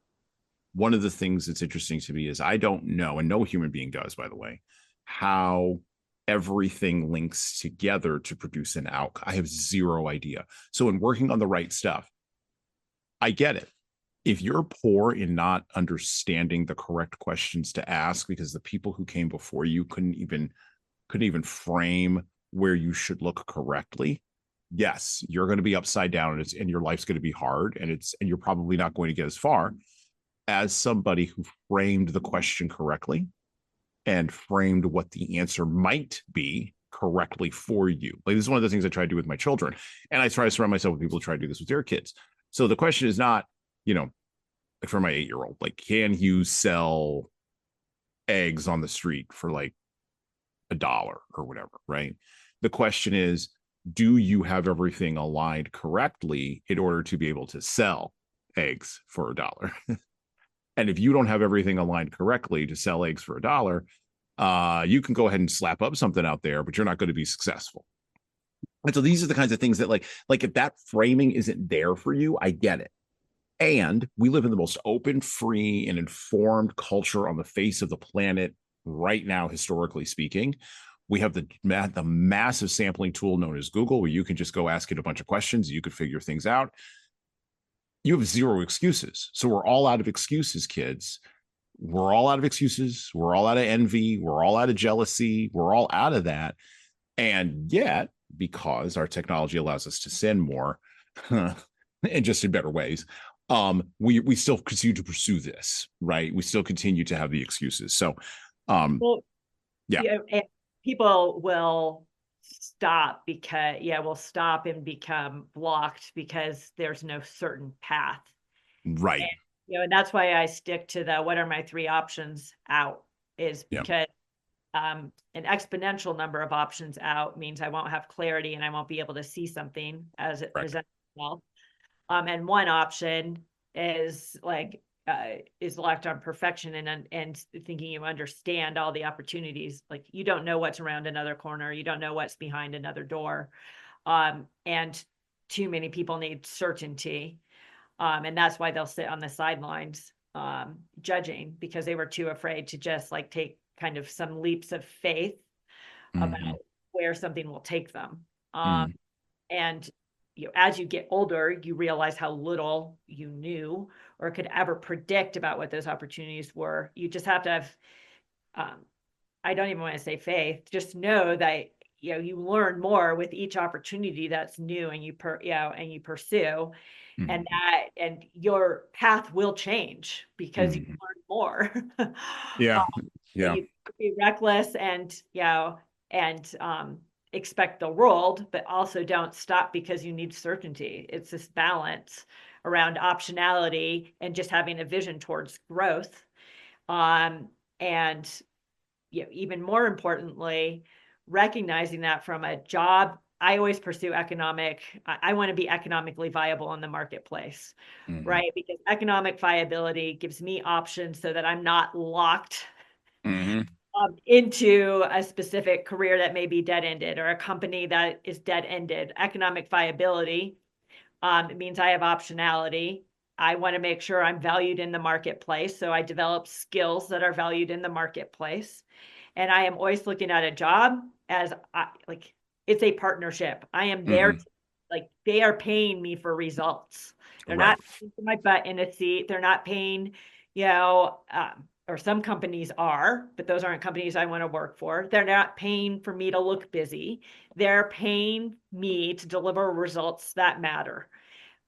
one of the things that's interesting to me is I don't know, and no human being does, by the way, how everything links together to produce an outcome. I have zero idea. So in working on the right stuff, I get it. If you're poor in not understanding the correct questions to ask because the people who came before you couldn't even frame where you should look correctly, yes, you're going to be upside down, and your life's going to be hard, and you're probably not going to get as far as somebody who framed the question correctly and framed what the answer might be correctly for you. Like, this is one of the things I try to do with my children. And I try to surround myself with people who try to do this with their kids. So the question is not, like for my 8-year-old, like, can you sell eggs on the street for like $1 or whatever, right? The question is, do you have everything aligned correctly in order to be able to sell eggs for $1? And if you don't have everything aligned correctly to sell eggs for $1, you can go ahead and slap up something out there, but you're not going to be successful. And so these are the kinds of things that like if that framing isn't there for you, I get it. And we live in the most open, free, and informed culture on the face of the planet right now, historically speaking. We have the massive sampling tool known as Google, where you can just go ask it a bunch of questions. You could figure things out. You have zero excuses. So we're all out of excuses, kids. We're all out of excuses. We're all out of envy. We're all out of jealousy. We're all out of that. And yet, because our technology allows us to send more and just in better ways, we still continue to pursue this, right? We still continue to have the excuses. So, Well, And people will stop will stop and become blocked because there's no certain path. Right. And, and that's why I stick to the what are my three options out, is because an exponential number of options out means I won't have clarity and I won't be able to see something as it presents itself. And one option is locked on perfection and thinking you understand all the opportunities. Like, you don't know what's around another corner. You don't know what's behind another door. And too many people need certainty. And that's why they'll sit on the sidelines judging, because they were too afraid to just take kind of some leaps of faith about where something will take them. And as you get older, you realize how little you knew or could ever predict about what those opportunities were. You just have to have, I don't even want to say faith, just know that, you learn more with each opportunity that's new and you pursue, and your path will change because you learn more. You be reckless and expect the world, but also don't stop because you need certainty. It's this balance around optionality and just having a vision towards growth. And even more importantly, recognizing that from a job, I always pursue I want to be economically viable in the marketplace, right? Because economic viability gives me options so that I'm not locked into a specific career that may be dead-ended, or a company that is dead-ended. Economic viability means I have optionality. I want to make sure I'm valued in the marketplace, so I develop skills that are valued in the marketplace. And I am always looking at a job as it's a partnership. I am there they are paying me for results. They're not putting my butt in a seat. They're not paying, or some companies are, but those aren't companies I want to work for. They're not paying for me to look busy. They're paying me to deliver results that matter.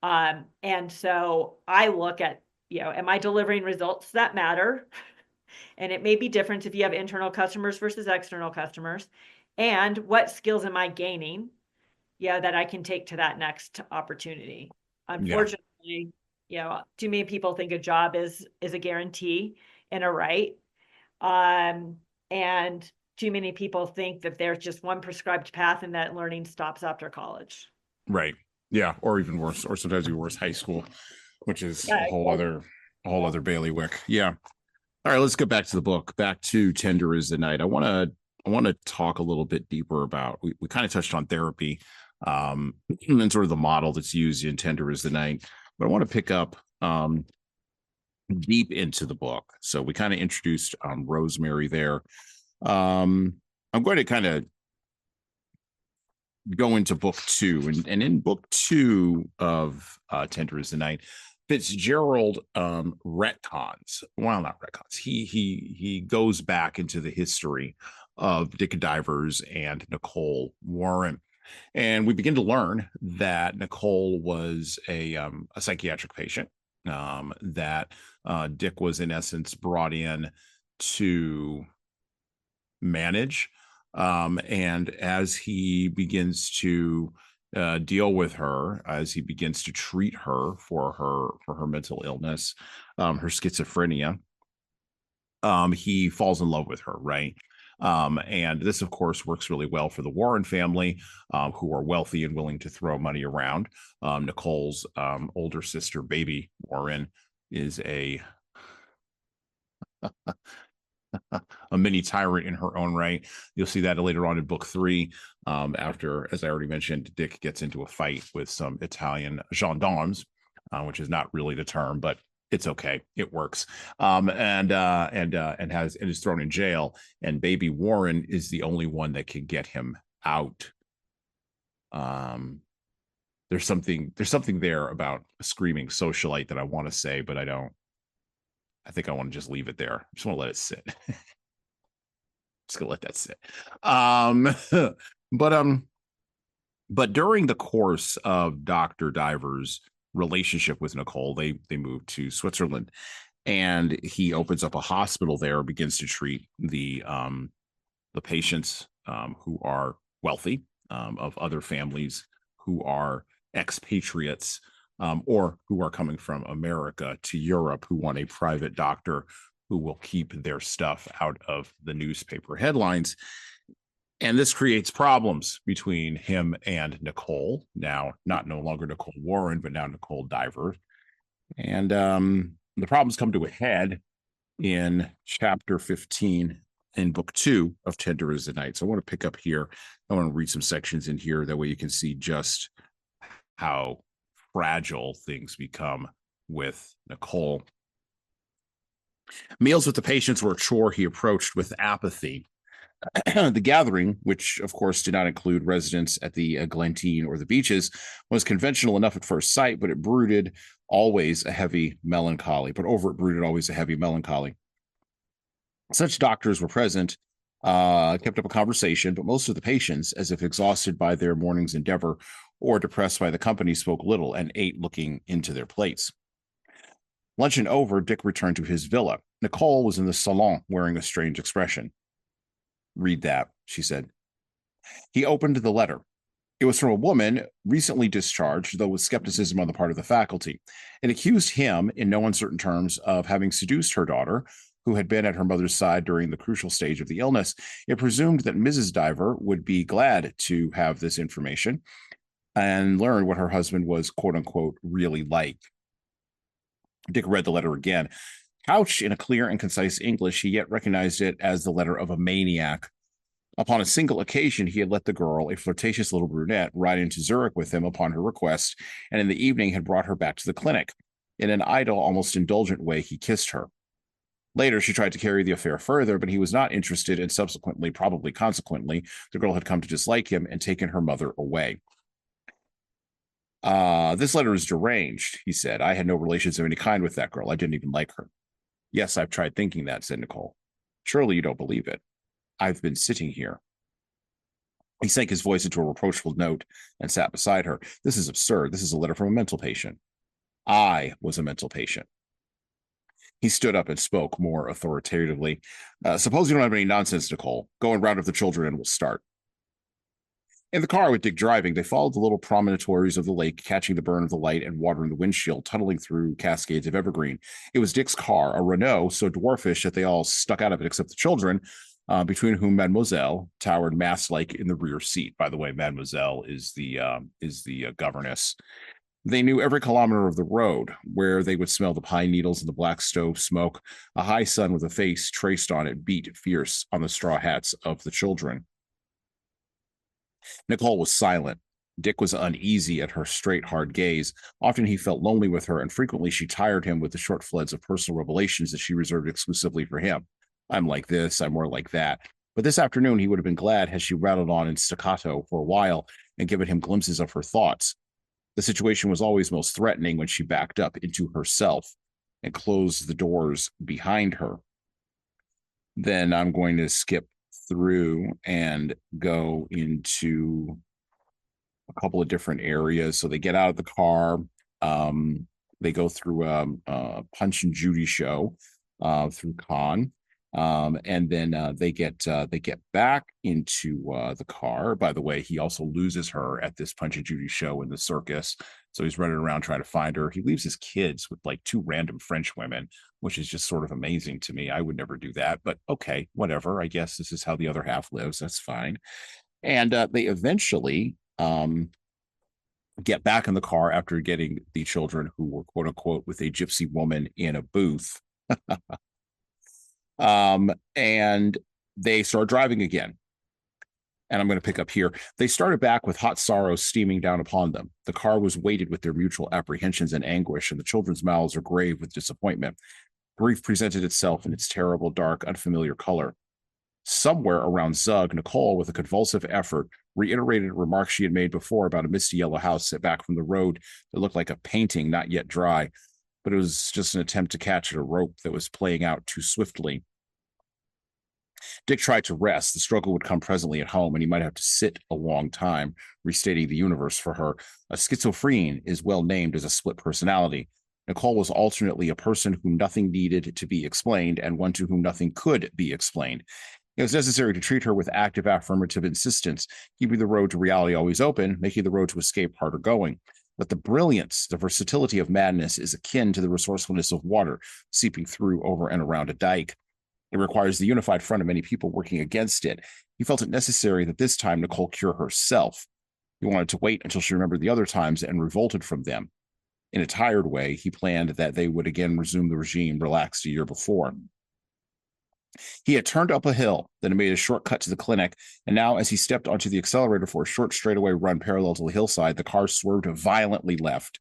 And so I look at, am I delivering results that matter? And it may be different if you have internal customers versus external customers. And what skills am I gaining, that I can take to that next opportunity? Unfortunately, too many people think a job is a guarantee and a right. And too many people think that there's just one prescribed path and that learning stops after college. Right. Yeah. Or even worse, or sometimes even worse, high school, which is a whole other bailiwick. Yeah. All right, let's go back to the book, back to Tender is the Night. I want to talk a little bit deeper about, we kind of touched on therapy and sort of the model that's used in Tender is the Night, but I want to pick up deep into the book. So we kind of introduced Rosemary there. I'm going to kind of go into book 2, and in book 2 of Tender is the Night, Fitzgerald retcons. Well, not retcons. He goes back into the history of Dick Divers and Nicole Warren, and we begin to learn that Nicole was a psychiatric patient. That Dick was in essence brought in to manage, and as he begins to deal with her, as he begins to treat her for her mental illness, her schizophrenia, he falls in love with her, right? And this, of course, works really well for the Warren family, who are wealthy and willing to throw money around. Nicole's older sister, Baby Warren, is a mini tyrant in her own right. You'll see that later on in book 3, after, as I already mentioned, Dick gets into a fight with some Italian gendarmes, which is not really the term, but it's okay, it works. And is thrown in jail, and Baby Warren is the only one that can get him out. There's something there about a screaming socialite that I want to say, but I don't. I think I want to just leave it there. I just want to let it sit. Just gonna let that sit. But during the course of Dr. Diver's relationship with Nicole, they move to Switzerland, and he opens up a hospital there, begins to treat the the patients who are wealthy, of other families who are expatriates, or who are coming from America to Europe, who want a private doctor who will keep their stuff out of the newspaper headlines. And this creates problems between him and Nicole, now not no longer Nicole Warren, but now Nicole Diver. And the problems come to a head in chapter 15 in book 2 of Tender as the Night. So I want to pick up here. I want to read some sections in here. That way you can see just how fragile things become with Nicole. Meals with the patients were a chore he approached with apathy. The gathering, which of course did not include residents at the Glentine or the beaches, was conventional enough at first sight, but it brooded always a heavy melancholy. Such doctors were present, kept up a conversation, but most of the patients, as if exhausted by their morning's endeavor or depressed by the company, spoke little and ate looking into their plates. Luncheon over, Dick returned to his villa. Nicole was in the salon wearing a strange expression. "Read that," she said. He opened the letter. It was from a woman recently discharged, though with skepticism on the part of the faculty. It accused him, in no uncertain terms, of having seduced her daughter, who had been at her mother's side during the crucial stage of the illness. It presumed that Mrs. Diver would be glad to have this information and learn what her husband was, quote unquote, really like. Dick read the letter again. Couched in a clear and concise English, he yet recognized it as the letter of a maniac. Upon a single occasion, he had let the girl, a flirtatious little brunette, ride into Zurich with him upon her request, and in the evening had brought her back to the clinic. In an idle, almost indulgent way, he kissed her. Later, she tried to carry the affair further, but he was not interested, and subsequently, probably consequently, the girl had come to dislike him and taken her mother away. This letter is deranged, he said. I had no relations of any kind with that girl. I didn't even like her. Yes, I've tried thinking that, said Nicole. Surely you don't believe it. I've been sitting here. He sank his voice into a reproachful note and sat beside her. This is absurd. This is a letter from a mental patient. I was a mental patient. He stood up and spoke more authoritatively. Suppose you don't have any nonsense, Nicole. Go and round up the children and we'll start. In the car with Dick driving, they followed the little promontories of the lake, catching the burn of the light and water in the windshield, tunneling through cascades of evergreen. It was Dick's car, a Renault, so dwarfish that they all stuck out of it except the children, between whom Mademoiselle towered mast-like in the rear seat. By the way, Mademoiselle is the governess. They knew every kilometer of the road, where they would smell the pine needles and the black stove smoke. A high sun with a face traced on it beat fierce on the straw hats of the children. Nicole was silent. Dick was uneasy at her straight, hard gaze. Often he felt lonely with her, and frequently she tired him with the short floods of personal revelations that she reserved exclusively for him. I'm like this, I'm more like that. But this afternoon he would have been glad had she rattled on in staccato for a while and given him glimpses of her thoughts. The situation was always most threatening when she backed up into herself and closed the doors behind her. Then I'm going to skip through and go into a couple of different areas. So they get out of the car. They go through a Punch and Judy show through Con. And then they get back into the car. By the way, he also loses her at this Punch and Judy show in the circus. So he's running around trying to find her. He leaves his kids with like 2 random French women, which is just sort of amazing to me. I would never do that, but okay, whatever. I guess this is how the other half lives. That's fine. And they eventually get back in the car after getting the children, who were quote unquote with a gypsy woman in a booth. And they start driving again. And I'm going to pick up here. They started back with hot sorrow steaming down upon them. The car was weighted with their mutual apprehensions and anguish, and the children's mouths are grave with disappointment. Grief presented itself in its terrible, dark, unfamiliar color. Somewhere around Zug, Nicole, with a convulsive effort, reiterated remarks she had made before about a misty yellow house set back from the road that looked like a painting not yet dry, but it was just an attempt to catch at a rope that was playing out too swiftly. Dick tried to rest. The struggle would come presently at home, and he might have to sit a long time, restating the universe for her. A schizophrene is well named as a split personality. Nicole was alternately a person whom nothing needed to be explained and one to whom nothing could be explained. It was necessary to treat her with active affirmative insistence, keeping the road to reality always open, making the road to escape harder going. But the brilliance, the versatility of madness is akin to the resourcefulness of water seeping through, over, and around a dike. It requires the unified front of many people working against it. He felt it necessary that this time Nicole cure herself. He wanted to wait until she remembered the other times and revolted from them. In a tired way, he planned that they would again resume the regime relaxed a year before. He had turned up a hill, then had made a shortcut to the clinic, and now as he stepped onto the accelerator for a short straightaway run parallel to the hillside, the car swerved violently left,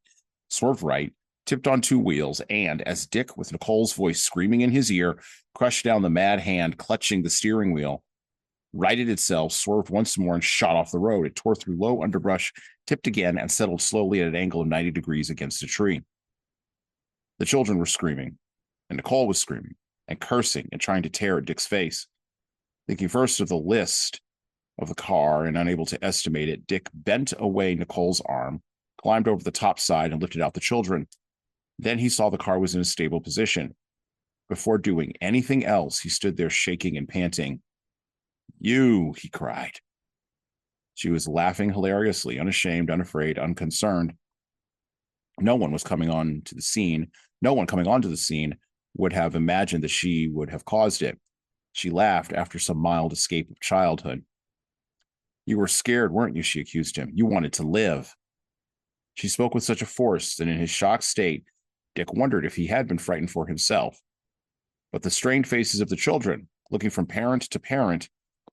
swerved right, tipped on two wheels, and as Dick, with Nicole's voice screaming in his ear, crushed down the mad hand clutching the steering wheel, righted itself, swerved once more, and shot off the road. It tore through low underbrush, tipped again, and settled slowly at an angle of 90 degrees against a tree. The children were screaming, and Nicole was screaming and cursing and trying to tear at Dick's face. Thinking first of the list of the car and unable to estimate it, Dick bent away Nicole's arm, climbed over the top side, and lifted out the children. Then he saw the car was in a stable position. Before doing anything else, he stood there shaking and panting. "You," he cried. She was laughing hilariously, unashamed, unafraid, unconcerned. No one coming onto the scene would have imagined that she would have caused it. She laughed after some mild escape of childhood. "You were scared, weren't you?" she accused him. "You wanted to live." She spoke with such a force that in his shocked state, Dick wondered if he had been frightened for himself. But the strained faces of the children, looking from parent to parent,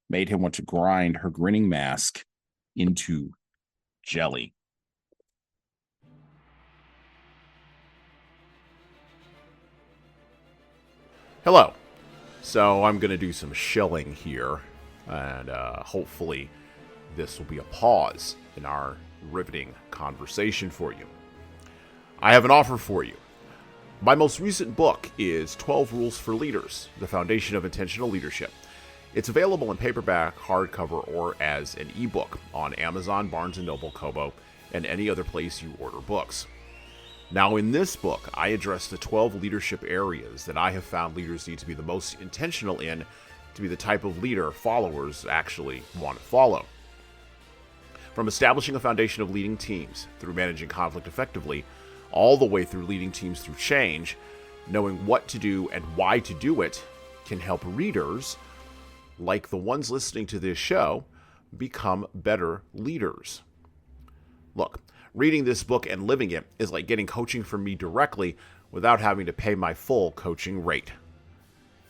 made him want to grind her grinning mask into jelly. Hello. So I'm going to do some shilling here, and hopefully this will be a pause in our riveting conversation for you. I have an offer for you. My most recent book is 12 Rules for Leaders, The Foundation of Intentional Leadership. It's available in paperback, hardcover, or as an ebook on Amazon, Barnes & Noble, Kobo, and any other place you order books. Now, in this book, I address the 12 leadership areas that I have found leaders need to be the most intentional in to be the type of leader followers actually want to follow. From establishing a foundation of leading teams, through managing conflict effectively, all the way through leading teams through change, knowing what to do and why to do it can help readers, like the ones listening to this show, become better leaders. Look, reading this book and living it is like getting coaching from me directly without having to pay my full coaching rate.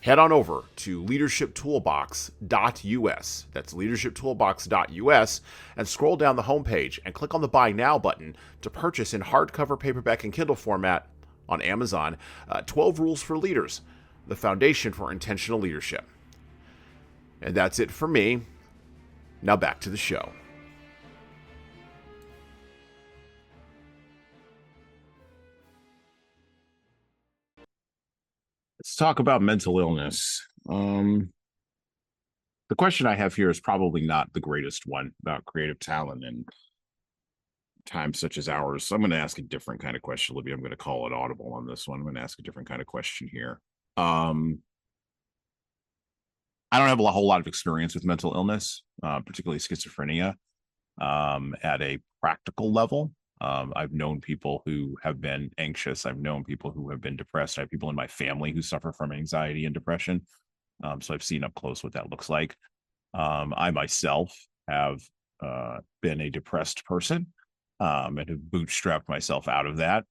Head on over to leadershiptoolbox.us, that's leadershiptoolbox.us, and scroll down the homepage and click on the Buy Now button to purchase in hardcover, paperback, and Kindle format on Amazon 12 Rules for Leaders, the foundation for intentional leadership. And that's it for me. Now back to the show. Let's talk about mental illness. The question I have here is probably not the greatest one about creative talent and times such as ours. So I'm going to ask a different kind of question, Libby. I'm going to call it audible on this one. I'm going to ask a different kind of question here. I don't have a whole lot of experience with mental illness, particularly schizophrenia, at a practical level. I've known people who have been anxious. I've known people who have been depressed. I have people in my family who suffer from anxiety and depression. So I've seen up close what that looks like. I myself have been a depressed person and have bootstrapped myself out of that,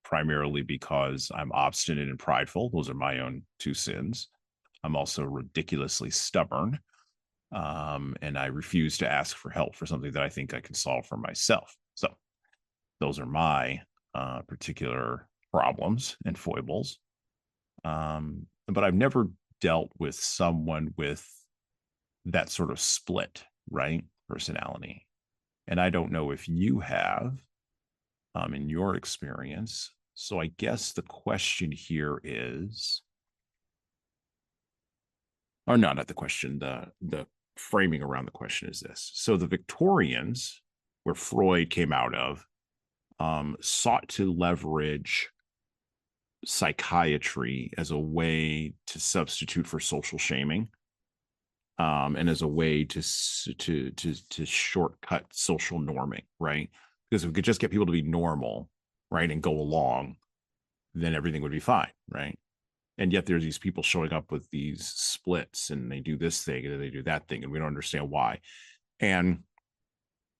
primarily because I'm obstinate and prideful. Those are my own two sins. I'm also ridiculously stubborn. And I refuse to ask for help for something that I think I can solve for myself. So those are my particular problems and foibles. But I've never dealt with someone with that sort of split, right? Personality. And I don't know if you have in your experience. So I guess the question here is, or no, not the question, the framing around the question is this. So the Victorians, where Freud came out of, sought to leverage psychiatry as a way to substitute for social shaming, and as a way to shortcut social norming, right? Because if we could just get people to be normal, right, and go along, then everything would be fine, right? And yet there's these people showing up with these splits, and they do this thing and they do that thing, and we don't understand why. And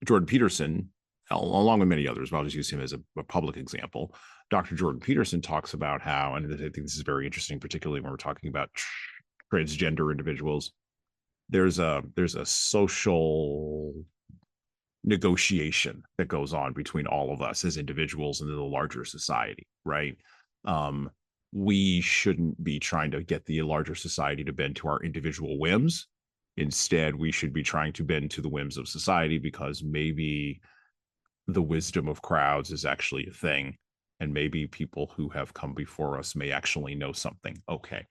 Jordan Peterson, along with many others, but I'll just use him as a public example. Dr. Jordan Peterson talks about how, and I think this is very interesting, particularly when we're talking about transgender individuals, there's a social negotiation that goes on between all of us as individuals and the larger society, right? We shouldn't be trying to get the larger society to bend to our individual whims. Instead, we should be trying to bend to the whims of society, because maybe the wisdom of crowds is actually a thing, and maybe people who have come before us may actually know something. Okay.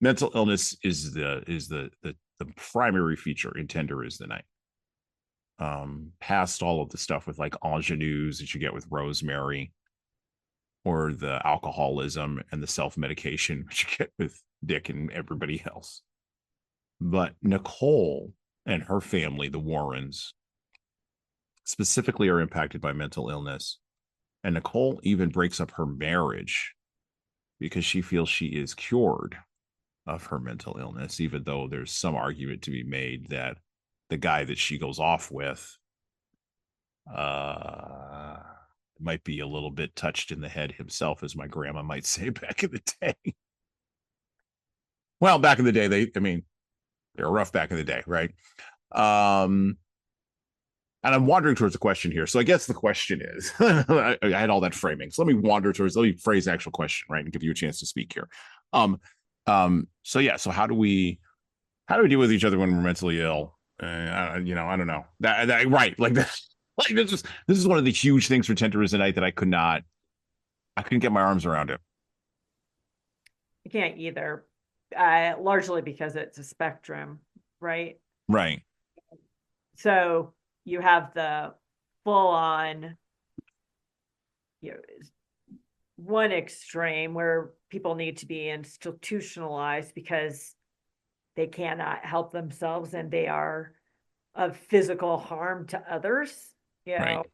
Mental illness is the primary feature in Tender is the Night. Past all of the stuff with like ingenues that you get with Rosemary, or the alcoholism and the self-medication which you get with Dick and everybody else. But Nicole and her family, the Warrens, specifically are impacted by mental illness. And Nicole even breaks up her marriage because she feels she is cured of her mental illness, even though there's some argument to be made that the guy that she goes off with might be a little bit touched in the head himself, as my grandma might say back in the day. Well, back in the day, they were rough back in the day, right? And I'm wandering towards the question here. So I guess the question is, I had all that framing. So let me phrase the actual question, right? And give you a chance to speak here. So yeah, so how do we deal with each other when we're mentally ill? I don't know. That right. Like this. Like this is one of the huge things for Tender is the Night that I couldn't get my arms around it. I can't either, largely because it's a spectrum, right? Right. So you have the full on, one extreme where people need to be institutionalized because they cannot help themselves and they are of physical harm to others. Right.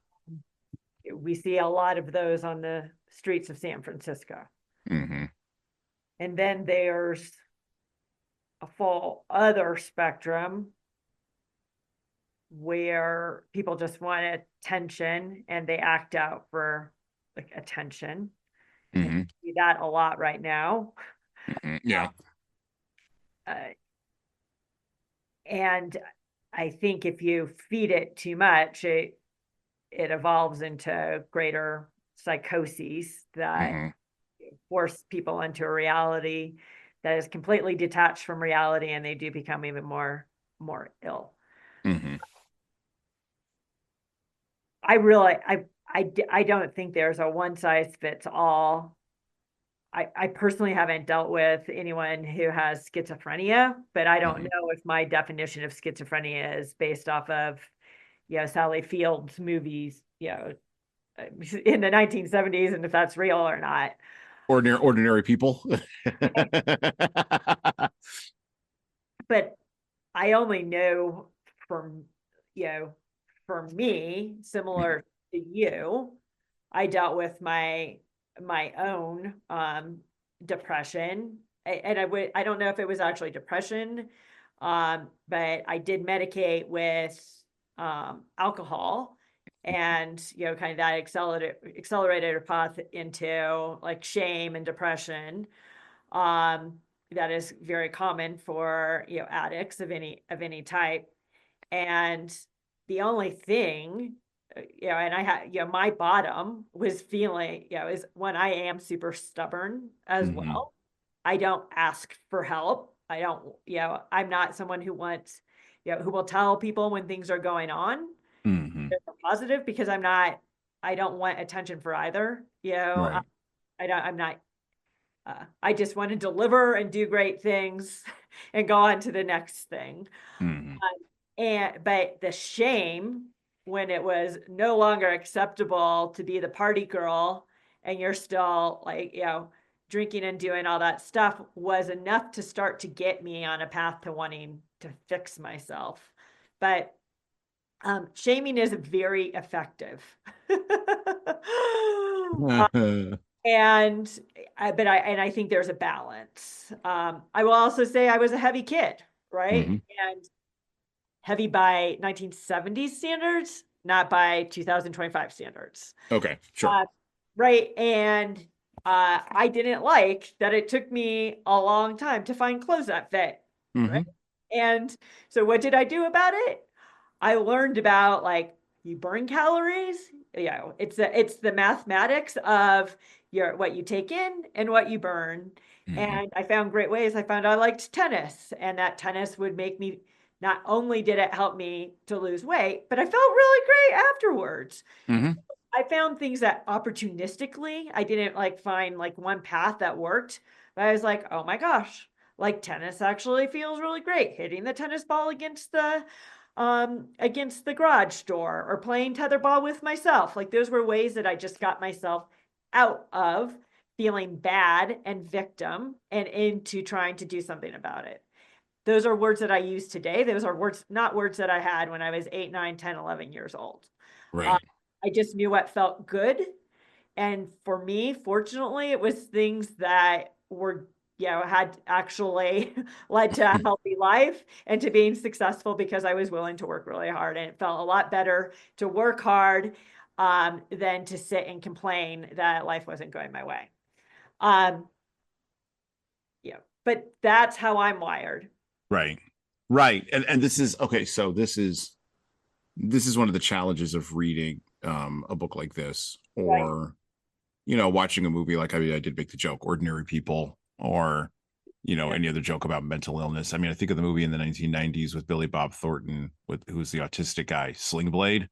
We see a lot of those on the streets of San Francisco. Mm-hmm. And then there's a full other spectrum where people just want attention and they act out for like attention. Mm-hmm. And we see that a lot right now. Mm-hmm. Yeah. And I think if you feed it too much, it evolves into greater psychoses that Mm-hmm. force people into a reality that is completely detached from reality, and they do become even more ill. Mm-hmm. I don't think there's a one size fits all. I personally haven't dealt with anyone who has schizophrenia, but I don't know if my definition of schizophrenia is based off of, Sally Field's movies, in the 1970s, and if that's real or not. Ordinary people. But I only know from, for me, similar to you, I dealt with my own depression, and I don't know if it was actually depression, but I did medicate with alcohol, and kind of that accelerated a path into like shame and depression. That is very common for addicts of any type. And the only thing, and I had, my bottom was feeling, is when I am super stubborn as well. I don't ask for help. I don't, I'm not someone who wants, who will tell people when things are going on. Positive, because I don't want attention for either. Right. I'm not. I just want to deliver and do great things and go on to the next thing. But the shame when it was no longer acceptable to be the party girl and you're still like, drinking and doing all that stuff, was enough to start to get me on a path to wanting to fix myself. But shaming is very effective. And I think there's a balance. I will also say I was a heavy kid, right? And heavy by 1970s standards, not by 2025 standards. Okay, sure. Right. And I didn't like that it took me a long time to find clothes that fit. Right. And so what did I do about it? I learned about, like, you burn calories. It's the mathematics of what you take in and what you burn. And I found great ways. I found I liked tennis, and that tennis would make me, not only did it help me to lose weight, but I felt really great afterwards. I found things that opportunistically, I didn't find one path that worked, but I was like, oh my gosh, tennis actually feels really great. Hitting the tennis ball against the garage door, or playing tetherball with myself. Those were ways that I just got myself out of feeling bad and victim and into trying to do something about it. Those are words that I use today. Those are not words that I had when I was 8, 9, 10, 11 years old. Right. I just knew what felt good. And for me, fortunately, it was things that were, had actually led to a healthy life and to being successful, because I was willing to work really hard. And it felt a lot better to work hard than to sit and complain that life wasn't going my way. But that's how I'm wired. Right. And this is okay. So this is one of the challenges of reading a book like this, or watching a movie like, I did make the joke, Ordinary People, or any other joke about mental illness. I think of the movie in the 1990s with Billy Bob Thornton, who's the autistic guy, Sling Blade.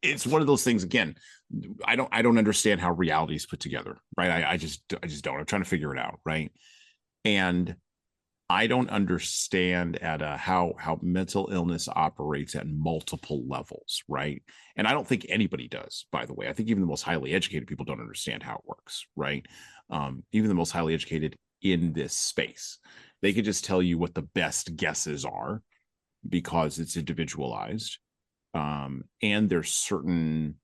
It's one of those things. Again, I don't understand how reality is put together, right? I just don't. I'm trying to figure it out, right? And I don't understand how mental illness operates at multiple levels, right? And I don't think anybody does, by the way. I think even the most highly educated people don't understand how it works, right? Even the most highly educated in this space, they could just tell you what the best guesses are because it's individualized. And there's certain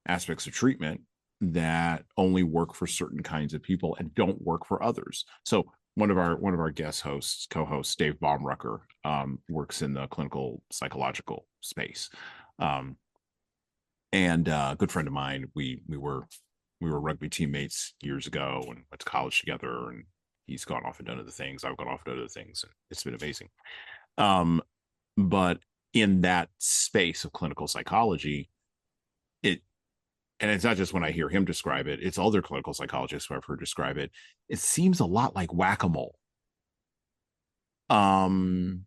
aspects of treatment that only work for certain kinds of people and don't work for others. So one of our guest hosts, co-hosts, Dave Baumrucker, works in the clinical psychological space. And a good friend of mine, we were rugby teammates years ago and went to college together, and he's gone off and done other things. I've gone off and done other things, and it's been amazing. But in that space of clinical psychology, and it's not just when I hear him describe it, it's other clinical psychologists who I've heard describe it. It seems a lot like whack-a-mole. And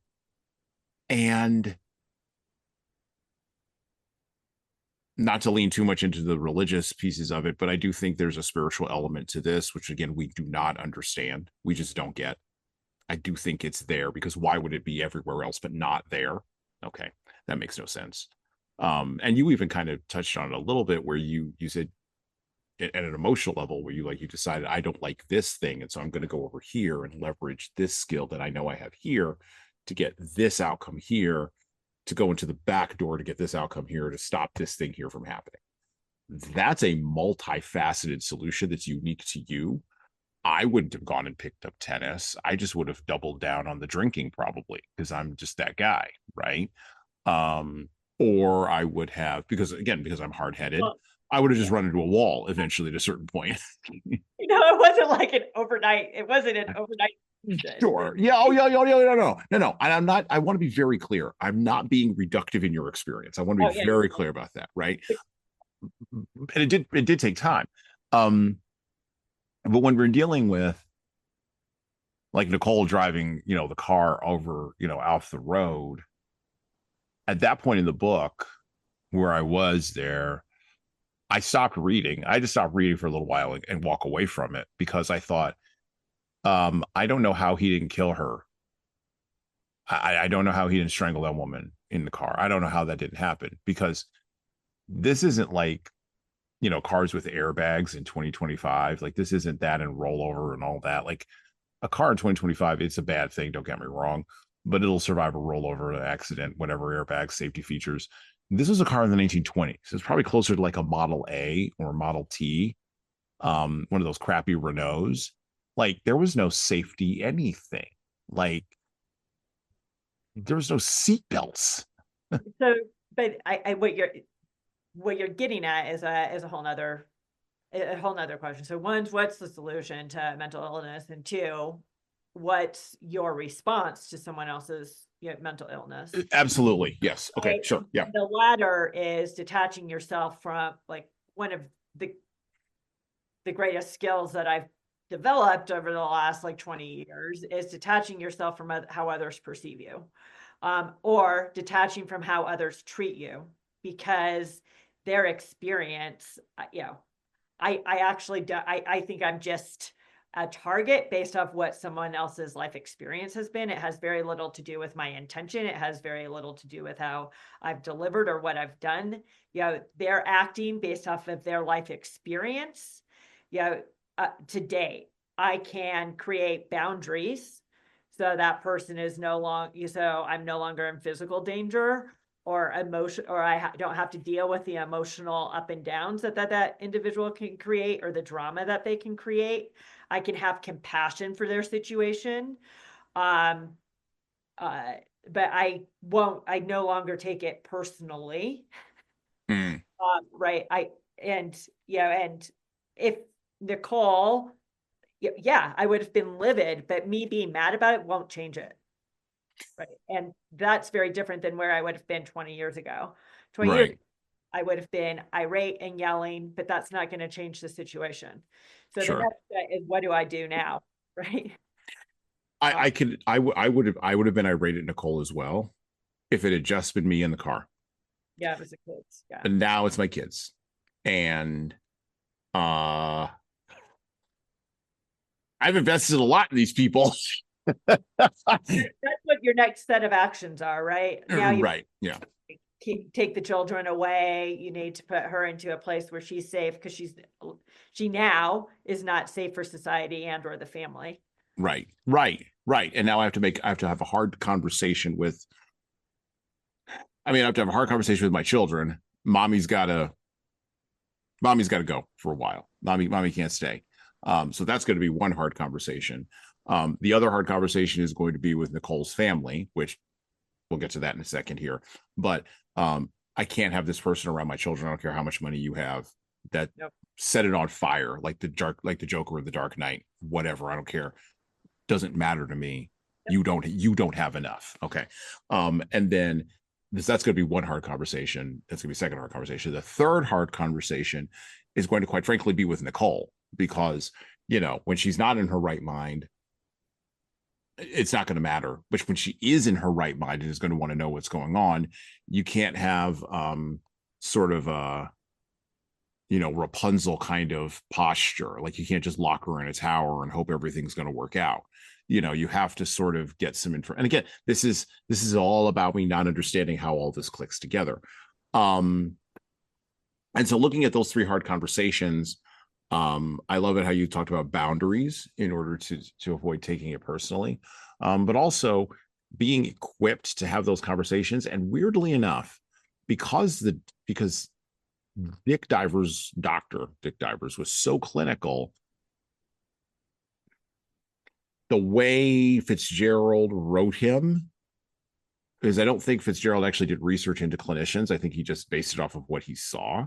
not to lean too much into the religious pieces of it, but I do think there's a spiritual element to this, which again, we do not understand. We just don't get. I do think it's there, because why would it be everywhere else but not there? Okay, that makes no sense. And you even kind of touched on it a little bit, where you said at an emotional level, where you decided, I don't like this thing, and so I'm going to go over here and leverage this skill that I know I have here to get this outcome here, to go into the back door to get this outcome here, to stop this thing here from happening. That's a multifaceted solution that's unique to you. I wouldn't have gone and picked up tennis. I just would have doubled down on the drinking, probably, because I'm just that guy, right? Or I would have, because I'm hard-headed, I would have just run into a wall eventually at a certain point. It wasn't like an overnight. It wasn't an overnight. Sure. Yeah. Oh, yeah. No. And I'm not, I want to be very clear. I'm not being reductive in your experience. I want to be very clear about that. Right. And it did take time. But when we're dealing with, like, Nicole driving, the car over, off the road, at that point in the book where I was there, I stopped reading. I just stopped reading for a little while and walk away from it because I thought, I don't know how he didn't kill her. I don't know how he didn't strangle that woman in the car. I don't know how that didn't happen, because this isn't like, cars with airbags in 2025. Like, this isn't that and rollover and all that. Like, a car in 2025, it's a bad thing, don't get me wrong, but it'll survive a rollover, an accident, whatever, airbags, safety features. This was a car in the 1920s. So it's probably closer to like a Model A or Model T, one of those crappy Renaults. Like, there was no safety anything. Like, there was no seat belts. So, but I what you're getting at is a whole nother question. So one's, what's the solution to mental illness, and two, what's your response to someone else's mental illness? Absolutely, yes. Okay, right? sure, yeah. The latter is detaching yourself from, like, one of the greatest skills that I've developed over the last like 20 years is detaching yourself from how others perceive you, or detaching from how others treat you, because their experience, I actually do, I think I'm just a target based off what someone else's life experience has been. It has very little to do with my intention. It has very little to do with how I've delivered or what I've done. They're acting based off of their life experience. Today I can create boundaries so that person is no longer, so I'm no longer in physical danger or emotion, or I don't have to deal with the emotional up and downs that individual can create, or the drama that they can create. I can have compassion for their situation. But I no longer take it personally. Right. And if Nicole, I would have been livid, but me being mad about it won't change it. Right. And that's very different than where I would have been 20 years ago. 20 years ago, I would have been irate and yelling, but that's not going to change the situation. So the next step is, what do I do now? Right. I would have been irate at Nicole as well if it had just been me in the car. Yeah, it was the kids. Yeah. But now it's my kids. And I've invested a lot in these people. That's what your next set of actions are, right? Now you Yeah. take the children away. You need to put her into a place where she's safe, because she now is not safe for society and or the family. Right. And now I have to have a hard conversation with, I have to have a hard conversation with my children. Mommy's gotta go for a while. Mommy can't stay. So that's going to be one hard conversation. The other hard conversation is going to be with Nicole's family, which we'll get to that in a second here. But I can't have this person around my children. I don't care how much money you have. That set it on fire, like the Joker of the Dark Knight, whatever. I don't care. Doesn't matter to me. You don't have enough. Okay. And then that's going to be one hard conversation. That's going to be a second hard conversation. The third hard conversation is going to, quite frankly, be with Nicole, because, when she's not in her right mind, it's not going to matter. But when she is in her right mind and is going to want to know what's going on, you can't have sort of a, Rapunzel kind of posture. Like, you can't just lock her in a tower and hope everything's going to work out. You have to sort of get some info. And again, this is all about me not understanding how all this clicks together. And so looking at those three hard conversations, I love it how you talked about boundaries in order to avoid taking it personally, but also being equipped to have those conversations. And weirdly enough, because Dick Divers was so clinical, the way Fitzgerald wrote him, because I don't think Fitzgerald actually did research into clinicians. I think he just based it off of what he saw.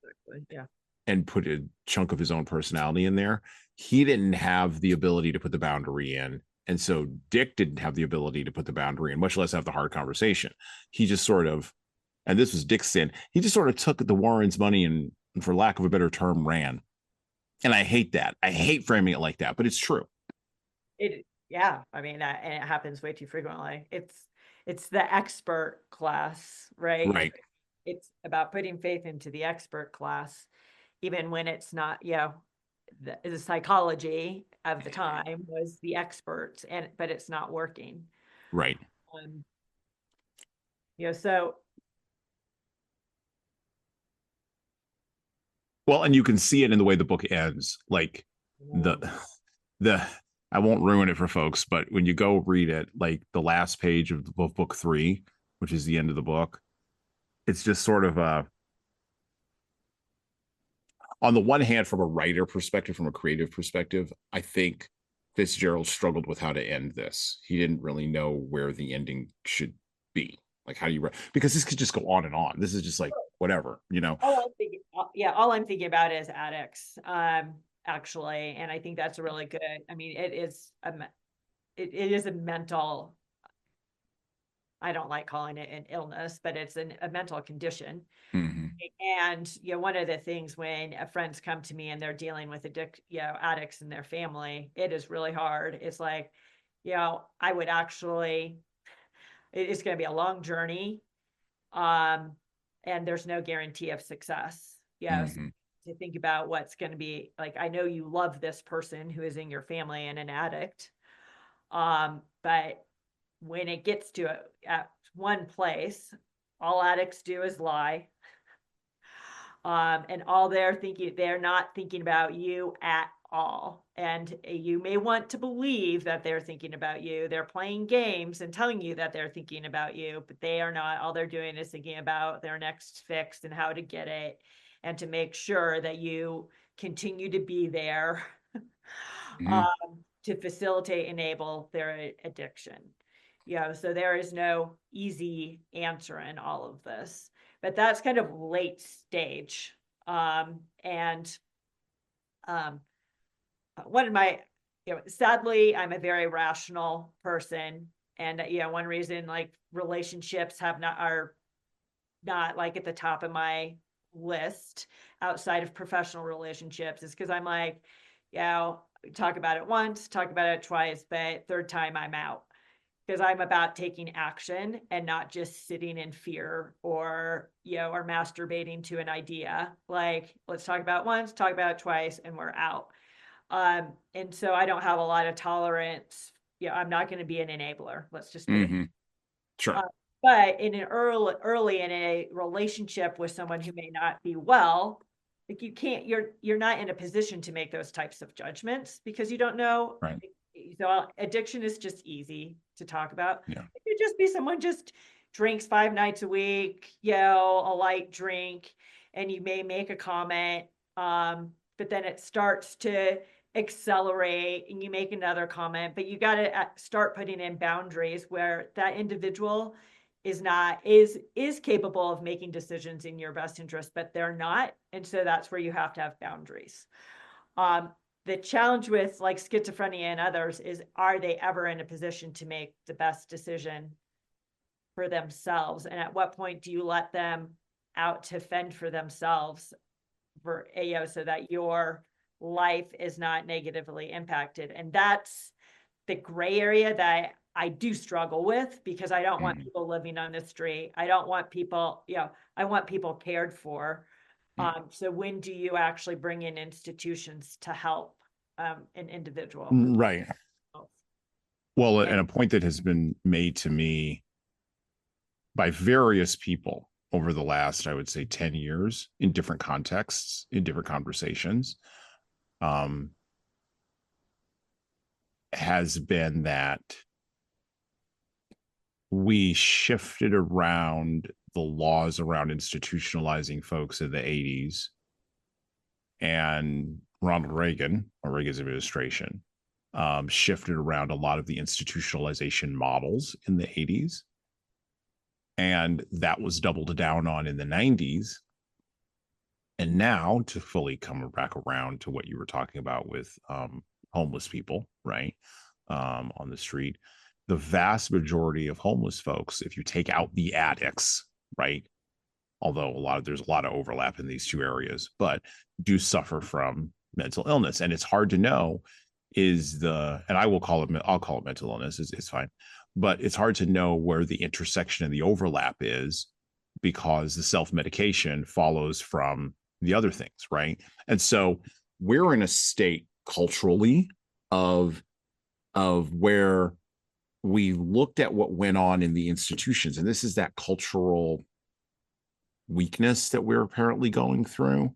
Exactly. Yeah. And put a chunk of his own personality in there. He didn't have the ability to put the boundary in. And so Dick didn't have the ability to put the boundary in, much less have the hard conversation. He just sort of, and this was Dick's sin, he just sort of took the Warrens' money and, for lack of a better term, ran. And I hate that. I hate framing it like that, but it's true. And it happens way too frequently. It's the expert class, right? Right. it's about putting faith into the expert class, even when it's not, the psychology of the time was the experts, but it's not working. Right. So. Well, and you can see it in the way the book ends. Like the I won't ruin it for folks, but when you go read it, like the last page of book 3, which is the end of the book, it's just sort of on the one hand, from a writer perspective, from a creative perspective, I think Fitzgerald struggled with how to end this. He didn't really know where the ending should be. Like, how do you because this could just go on and on. This is just like whatever, All I'm thinking about is addicts, actually, and I think that's a really good. I mean, it is a mental. I don't like calling it an illness, but it's a mental condition. Mm-hmm. And one of the things when friends come to me and they're dealing with addicts in their family, it is really hard. It's like, I would actually. It's going to be a long journey, and there's no guarantee of success. So to think about what's going to be like. I know you love this person who is in your family and an addict, but when it gets to at one place, all addicts do is lie, and all they're not thinking about you at all. And you may want to believe that they're thinking about you. They're playing games and telling you that they're thinking about you, but they are not. All they're doing is thinking about their next fix and how to get it and to make sure that you continue to be there to facilitate, enable their addiction. So there is no easy answer in all of this, but that's kind of late stage. One of my, sadly, I'm a very rational person, and one reason like relationships are not like at the top of my list outside of professional relationships is because I'm like, talk about it once, talk about it twice, but third time I'm out, because I'm about taking action and not just sitting in fear or or masturbating to an idea. Like, let's talk about it once, talk about it twice, and we're out. And so I don't have a lot of tolerance. I'm not going to be an enabler. Let's just put it. Sure. But in an early in a relationship with someone who may not be well, like you're not in a position to make those types of judgments because you don't know. Right. So addiction is just easy to talk about. Yeah. It could just be someone just drinks 5 nights a week, a light drink, and you may make a comment, but then it starts to accelerate and you make another comment, but you got to start putting in boundaries where that individual is capable of making decisions in your best interest, but they're not. And so that's where you have to have boundaries. The challenge with like schizophrenia and others is, are they ever in a position to make the best decision for themselves? And at what point do you let them out to fend for themselves so that your life is not negatively impacted? And that's the gray area that I do struggle with, because I don't want people living on the street. I don't want people, I want people cared for. So when do you actually bring in institutions to help an individual? Right. Well, and a point that has been made to me by various people over the last, I would say, 10 years in different contexts, in different conversations, has been that we shifted around the laws around institutionalizing folks in the 80s, and Ronald Reagan, or Reagan's administration, shifted around a lot of the institutionalization models in the 80s. And that was doubled down on in the 90s. And now, to fully come back around to what you were talking about with homeless people, right, on the street, the vast majority of homeless folks, if you take out the addicts, right, although there's a lot of overlap in these two areas, but do suffer from mental illness. And it's hard to know and I'll call it mental illness, it's fine, but it's hard to know where the intersection and the overlap is, because the self-medication follows from the other things, right? And so we're in a state culturally of where we looked at what went on in the institutions, and this is that cultural weakness that we're apparently going through,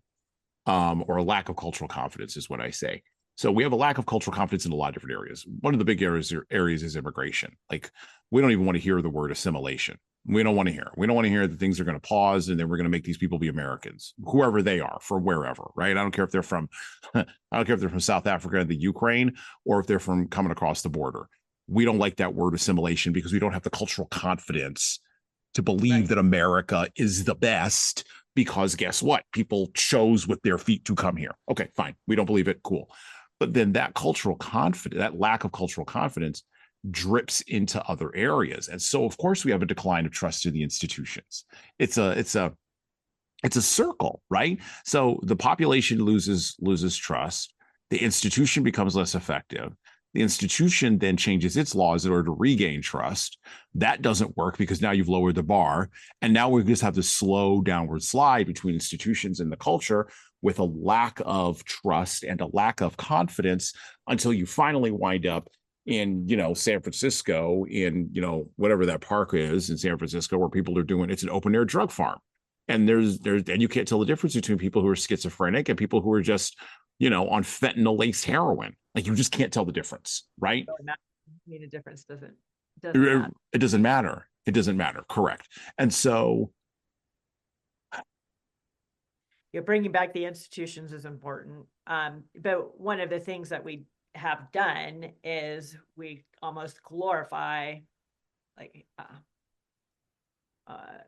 or a lack of cultural confidence is what I say. So we have a lack of cultural confidence in a lot of different areas. One of the big areas is immigration. Like, we don't even want to hear the word assimilation. We don't want to hear. We don't want to hear that things are going to pause and then we're going to make these people be Americans, whoever they are, from wherever, right? I don't care if they're from, I don't care if they're from South Africa, the Ukraine, or if they're from coming across the border. We don't like that word assimilation because we don't have the cultural confidence to believe that America is the best, because guess what? People chose with their feet to come here. Okay, fine. We don't believe it. Cool. But then that cultural confidence, that lack of cultural confidence, drips into other areas. And so, of course, we have a decline of trust in the institutions. It's a circle, right? So the population loses trust. The institution becomes less effective. The institution then changes its laws in order to regain trust. That doesn't work because now you've lowered the bar. And now we just have this slow downward slide between institutions and the culture, with a lack of trust and a lack of confidence, until you finally wind up in, San Francisco, in, whatever that park is in San Francisco, where people are doing, it's an open air drug farm. And and you can't tell the difference between people who are schizophrenic and people who are just, on fentanyl laced heroin. Like, you just can't tell the difference, right? I mean, a difference doesn't matter. It doesn't matter. It doesn't matter. Correct. And so, bringing back the institutions is important. But one of the things that we have done is we almost glorify, like,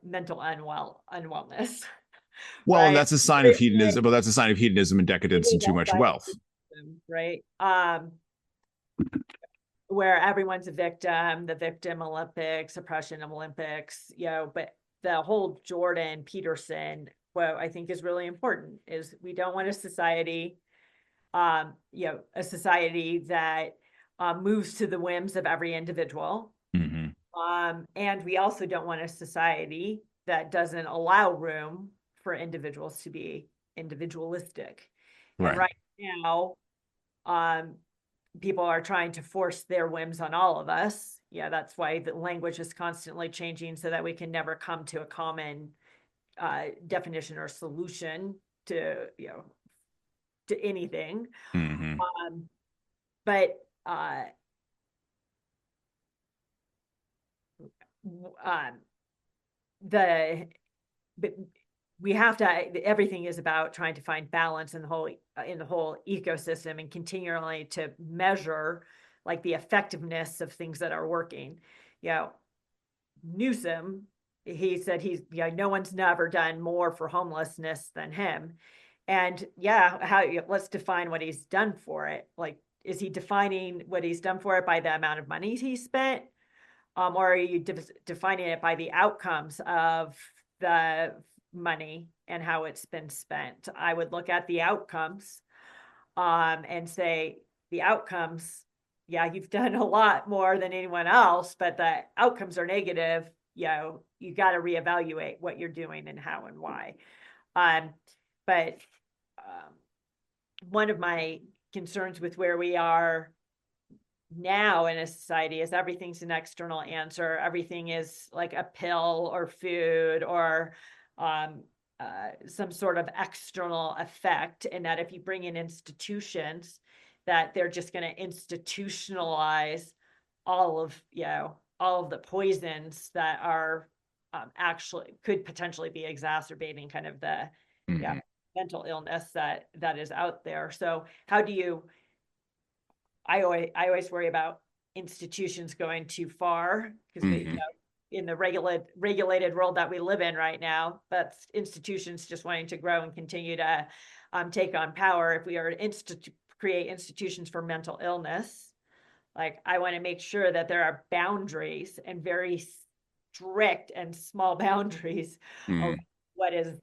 mental unwellness. Well, right? and that's a sign of hedonism, but that's a sign of hedonism and decadence and too much wealth. Right. Where everyone's a victim, the victim Olympics, oppression of Olympics, but the whole Jordan Peterson quote, I think, is really important, is we don't want a society, a society that moves to the whims of every individual. Mm-hmm. And we also don't want a society that doesn't allow room for individuals to be individualistic. Right. And right now, people are trying to force their whims on all of us. Yeah, that's why the language is constantly changing, so that we can never come to a common definition or solution to anything. Mm-hmm. But we have to, everything is about trying to find balance in the whole ecosystem, and continually to measure, like, the effectiveness of things that are working. Newsom, he said no one's never done more for homelessness than him. And let's define what he's done for it. Like, is he defining what he's done for it by the amount of money he spent? Or are you defining it by the outcomes of the money and how it's been spent? I would look at the outcomes, and say the outcomes, you've done a lot more than anyone else, but the outcomes are negative. You got to reevaluate what you're doing and how and why. But one of my concerns with where we are now in a society is everything's an external answer. Everything is like a pill or food or some sort of external effect, and that if you bring in institutions, that they're just going to institutionalize all of the poisons that are actually could potentially be exacerbating kind of the mental illness that is out there. So how do you? I always worry about institutions going too far, because in the regulated world that we live in right now, that's institutions just wanting to grow and continue to take on power. If we are to create institutions for mental illness, like, I want to make sure that there are boundaries, and very strict and small boundaries of what is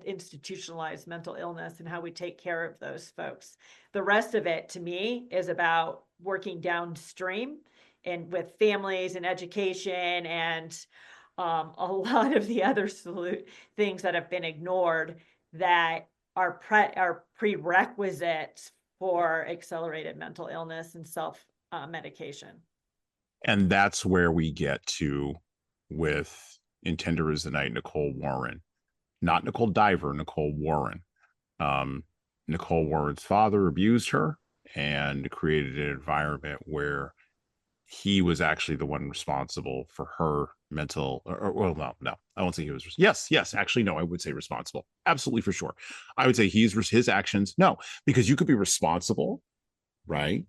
institutionalized mental illness and how we take care of those folks. The rest of it, to me, is about working downstream and with families and education and a lot of the other things that have been ignored that are prerequisites for accelerated mental illness and self medication. And that's where we get to with In Tender Is the Night, Nicole Warren, not Nicole Diver, Nicole Warren. Nicole Warren's father abused her and created an environment where he was actually the one responsible for her mental, well, no, I won't say he was. Yes, actually, no, I would say responsible. Absolutely, for sure. I would say his actions. No, because you could be responsible, right?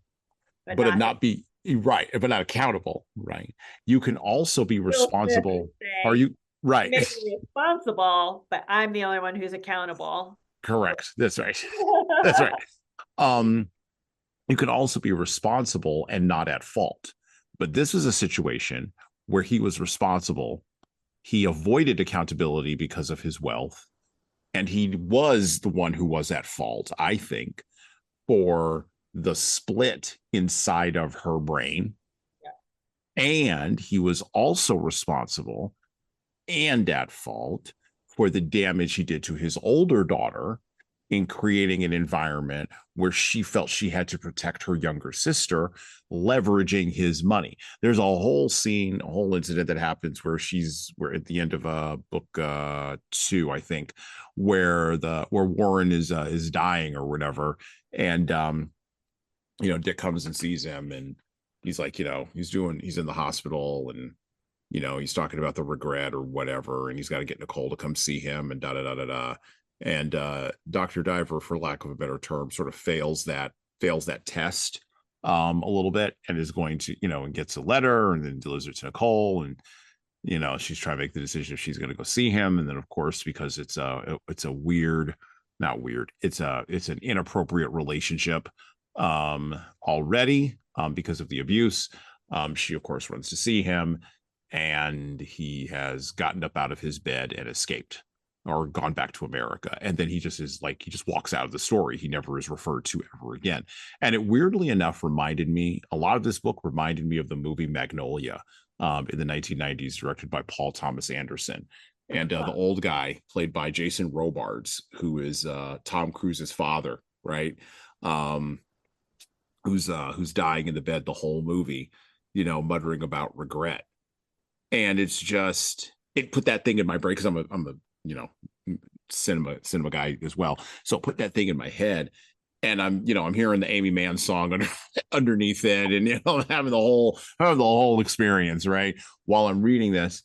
But not be right, but not accountable, right? You can also be responsible. Are you right? You may be responsible, but I'm the only one who's accountable. Correct. That's right. That's right. You can also be responsible and not at fault. But this is a situation where he was responsible. He avoided accountability because of his wealth. And he was the one who was at fault, I think, for the split inside of her brain. Yeah. And he was also responsible and at fault for the damage he did to his older daughter in creating an environment where she felt she had to protect her younger sister, leveraging his money. There's a whole scene, a whole incident that happens where we're at the end of book 2, I think, where Warren is dying or whatever, and Dick comes and sees him, and he's like, he's in the hospital, and he's talking about the regret or whatever, and he's got to get Nicole to come see him, and da da da da da. And Dr. Diver, for lack of a better term, sort of fails that test a little bit, and is going to, and gets a letter and then delivers it to Nicole, and she's trying to make the decision if she's going to go see him, and then of course, because it's a weird, not weird, it's an inappropriate relationship already because of the abuse. She of course runs to see him, and he has gotten up out of his bed and escaped, or gone back to America. And then he just walks out of the story. He never is referred to ever again. And it weirdly enough a lot of this book reminded me of the movie Magnolia in the 1990s, directed by Paul Thomas Anderson. And the old guy played by Jason Robards, who is Tom Cruise's father, right? Who's dying in the bed the whole movie, muttering about regret. And it's just, it put that thing in my brain, because I'm a cinema guy as well. So put that thing in my head, and I'm hearing the Amy Mann song underneath it, and having the whole experience, right, while I'm reading this.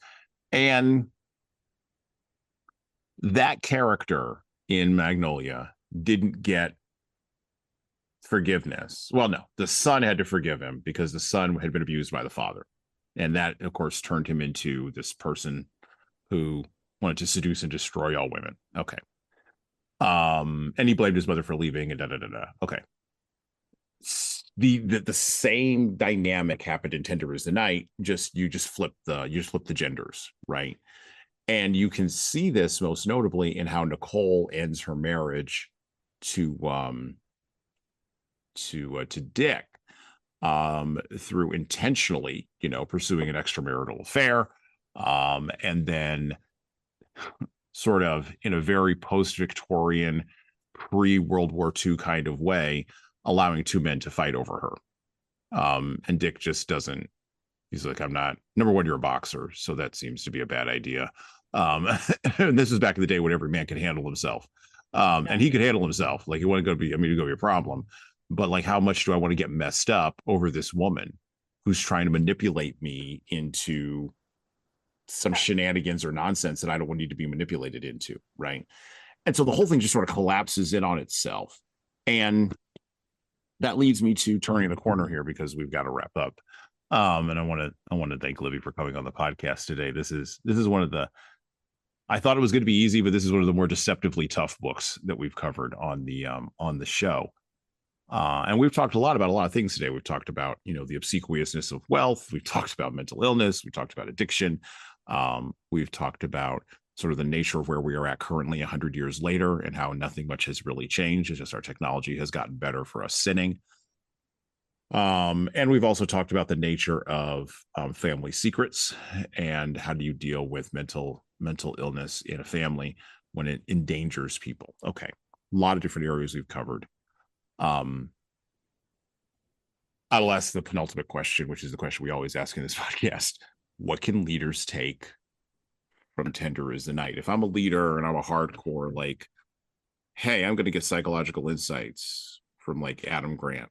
And that character in Magnolia didn't get forgiveness. Well, no, the son had to forgive him because the son had been abused by the father. And that, of course, turned him into this person who wanted to seduce and destroy all women. Okay. And he blamed his mother for leaving, and da-da-da-da. Okay. The same dynamic happened in Tender Is the Night, you just flip the genders, right? And you can see this most notably in how Nicole ends her marriage to Dick through intentionally, pursuing an extramarital affair, and then sort of in a very post-Victorian, pre-World War II kind of way, allowing two men to fight over her. And Dick just doesn't, he's like, I'm not, number one, you're a boxer, so that seems to be a bad idea. And this is back in the day when every man could handle himself. And he could handle himself. Like, he wasn't going to be, I mean, it's going to be a problem. But like, how much do I want to get messed up over this woman who's trying to manipulate me into some shenanigans or nonsense that I don't need to be manipulated into, right? And so the whole thing just sort of collapses in on itself. And that leads me to turning the corner here, because we've got to wrap up. And I want to thank Libby for coming on the podcast today. This is one of the, I thought it was going to be easy, but this is one of the more deceptively tough books that we've covered on the show. And we've talked a lot about a lot of things today. We've talked about, the obsequiousness of wealth. We've talked about mental illness. We talked about addiction. We've talked about sort of the nature of where we are at currently 100 years later, and how nothing much has really changed. It's just our technology has gotten better for us sinning. And we've also talked about the nature of family secrets and how do you deal with mental illness in a family when it endangers people. Okay, a lot of different areas we've covered. I'll ask the penultimate question, which is the question we always ask in this podcast. What can leaders take from Tender is the Night? If I'm a leader and I'm a hardcore, like, hey, I'm going to get psychological insights from like Adam Grant.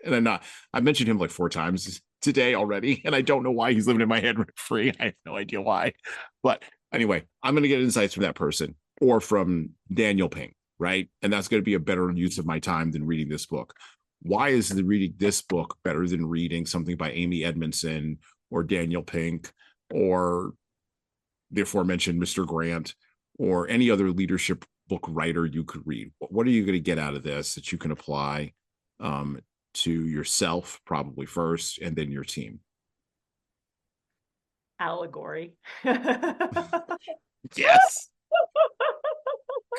And I've mentioned him like 4 times today already, and I don't know why he's living in my head rent free. I have no idea why. But anyway, I'm going to get insights from that person or from Daniel Pink, right? And that's going to be a better use of my time than reading this book. Why is reading this book better than reading something by Amy Edmondson or Daniel Pink or the aforementioned Mr. Grant or any other leadership book writer you could read? What are you going to get out of this that you can apply to yourself probably first and then your team? Allegory. Yes.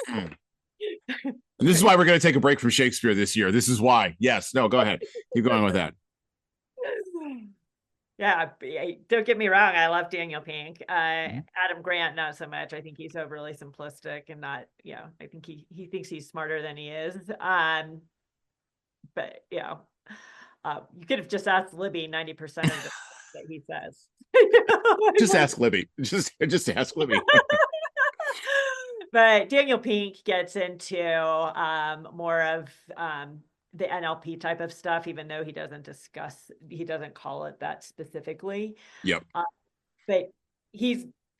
And this is why we're going to take a break from Shakespeare this year. This is why. Yes. No, go ahead. Keep going with that. Yeah, don't get me wrong. I love Daniel Pink. Adam Grant, not so much. I think he's overly simplistic and not, I think he thinks he's smarter than he is. But you could have just asked Libby 90% of the that he says. Just ask Libby. Just ask Libby. But Daniel Pink gets into more of the NLP type of stuff, even though he doesn't call it that specifically. Yep. But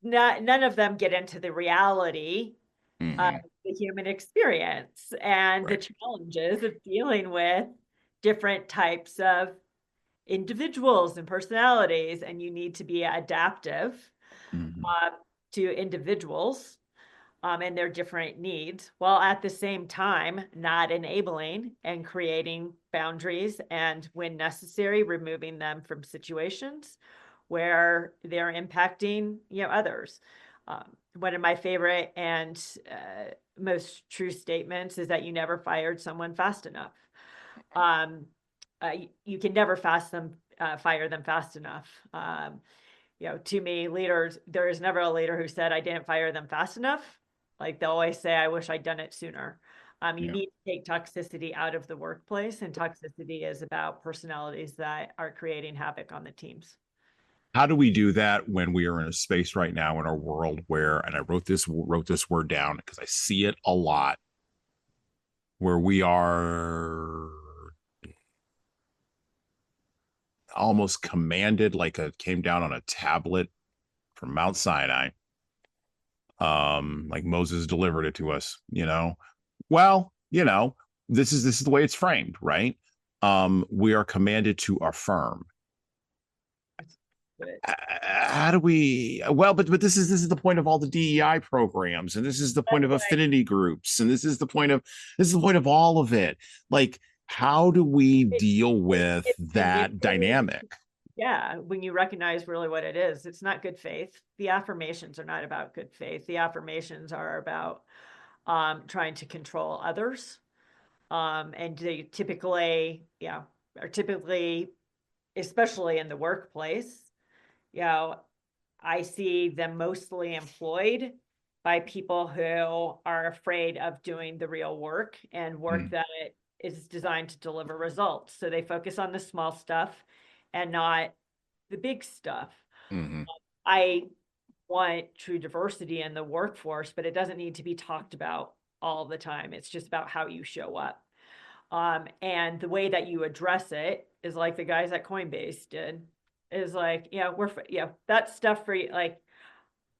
none of them get into the reality of the human experience and the challenges of dealing with different types of individuals and personalities. And you need to be adaptive to individuals and their different needs, while at the same time not enabling and creating boundaries, and when necessary, removing them from situations where they're impacting others. One of my favorite and most true statements is that you never fired someone fast enough. You can never fire them fast enough. To me, leaders, there is never a leader who said, I didn't fire them fast enough. Like, they'll always say, I wish I'd done it sooner. You need to take toxicity out of the workplace, and toxicity is about personalities that are creating havoc on the teams. How do we do that when we are in a space right now in our world where, and I wrote this word down because I see it a lot, where we are almost commanded, like came down on a tablet from Mount Sinai, like Moses delivered it to us, well, this is the way it's framed, right? We are commanded to affirm. How do we, but this is the point of all the DEI programs, and this is the point of affinity groups, and this is the point of all of it. Like, how do we deal with that dynamic? Yeah, when you recognize really what it is, it's not good faith. The affirmations are not about good faith. The affirmations are about trying to control others. And they typically, especially in the workplace, I see them mostly employed by people who are afraid of doing the real work and work that is designed to deliver results. So they focus on the small stuff and not the big stuff. I want true diversity in the workforce, but it doesn't need to be talked about all the time. It's just about how you show up. And the way that you address it is like the guys at Coinbase did, is like, that stuff for you. Like,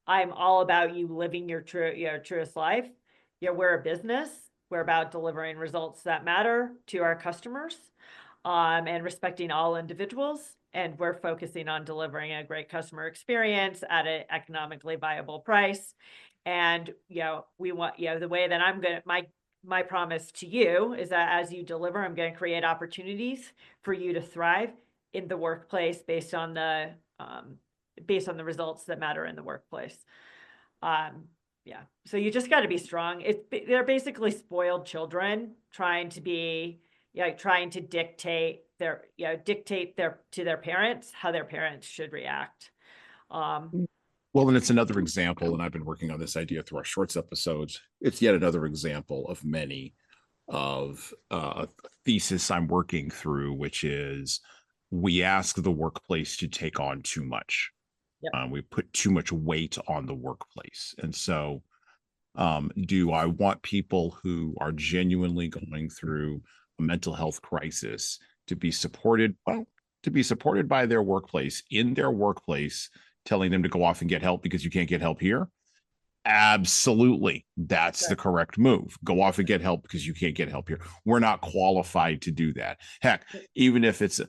I'm all about you living your truest life. We're a business. We're about delivering results that matter to our customers, and respecting all individuals. And we're focusing on delivering a great customer experience at an economically viable price. And, we want, the way that I'm going to, my promise to you is that as you deliver, I'm going to create opportunities for you to thrive in the workplace based on the results that matter in the workplace. So you just got to be strong. They're basically spoiled children trying to be, trying to dictate to their parents how their parents should react. Well, and it's another example, and I've been working on this idea through our shorts episodes. It's yet another example of many of a thesis I'm working through, which is we ask the workplace to take on too much. Yep. We put too much weight on the workplace. And so do I want people who are genuinely going through a mental health crisis to be supported? Well, to be supported by their workplace, in their workplace, telling them to go off and get help because you can't get help here? Absolutely. That's the correct move. Go off and get help because you can't get help here. We're not qualified to do that. Heck, even the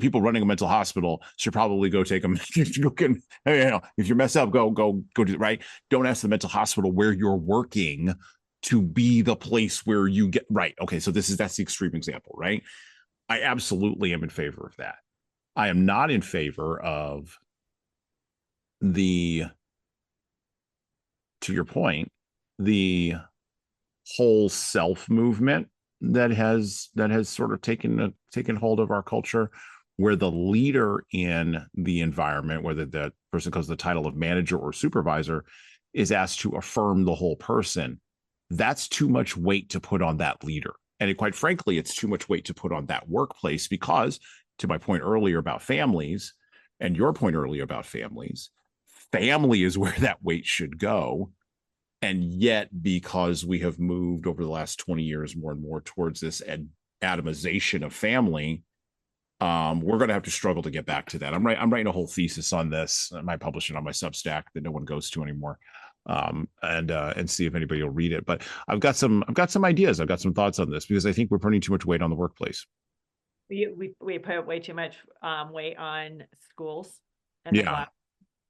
people running a mental hospital should probably go take them. If you mess up, go do it, right. Don't ask the mental hospital where you're working to be the place where you get right. Okay, so that's the extreme example, right? I absolutely am in favor of that. I am not in favor of to your point, the whole self movement that has sort of taken hold of our culture, where the leader in the environment, whether that person goes the title of manager or supervisor, is asked to affirm the whole person. That's too much weight to put on that leader. And quite frankly, it's too much weight to put on that workplace, because to my point earlier about families and your point earlier about families, family is where that weight should go. And yet, because we have moved over the last 20 years more and more towards this atomization of family, we're going to have to struggle to get back to that. I'm writing a whole thesis on this. I might publish it on my Substack that no one goes to anymore, and see if anybody will read it. But I've got some ideas. I've got some thoughts on this, because I think we're putting too much weight on the workplace. We put way too much weight on schools and the class,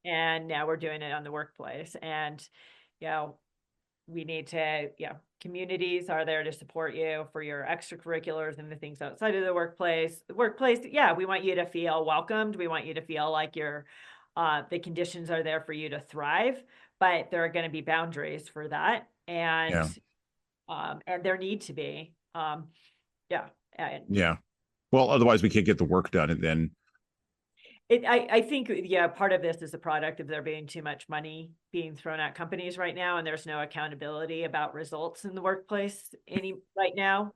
and now we're doing it on the workplace. And we need to, communities are there to support you for your extracurriculars and the things outside of the workplace. The workplace, we want you to feel welcomed. We want you to feel like the conditions are there for you to thrive, but there are going to be boundaries for that. And there need to be, well, otherwise we can't get the work done. And then I think, part of this is a product of there being too much money being thrown at companies right now, and there's no accountability about results in the workplace right now,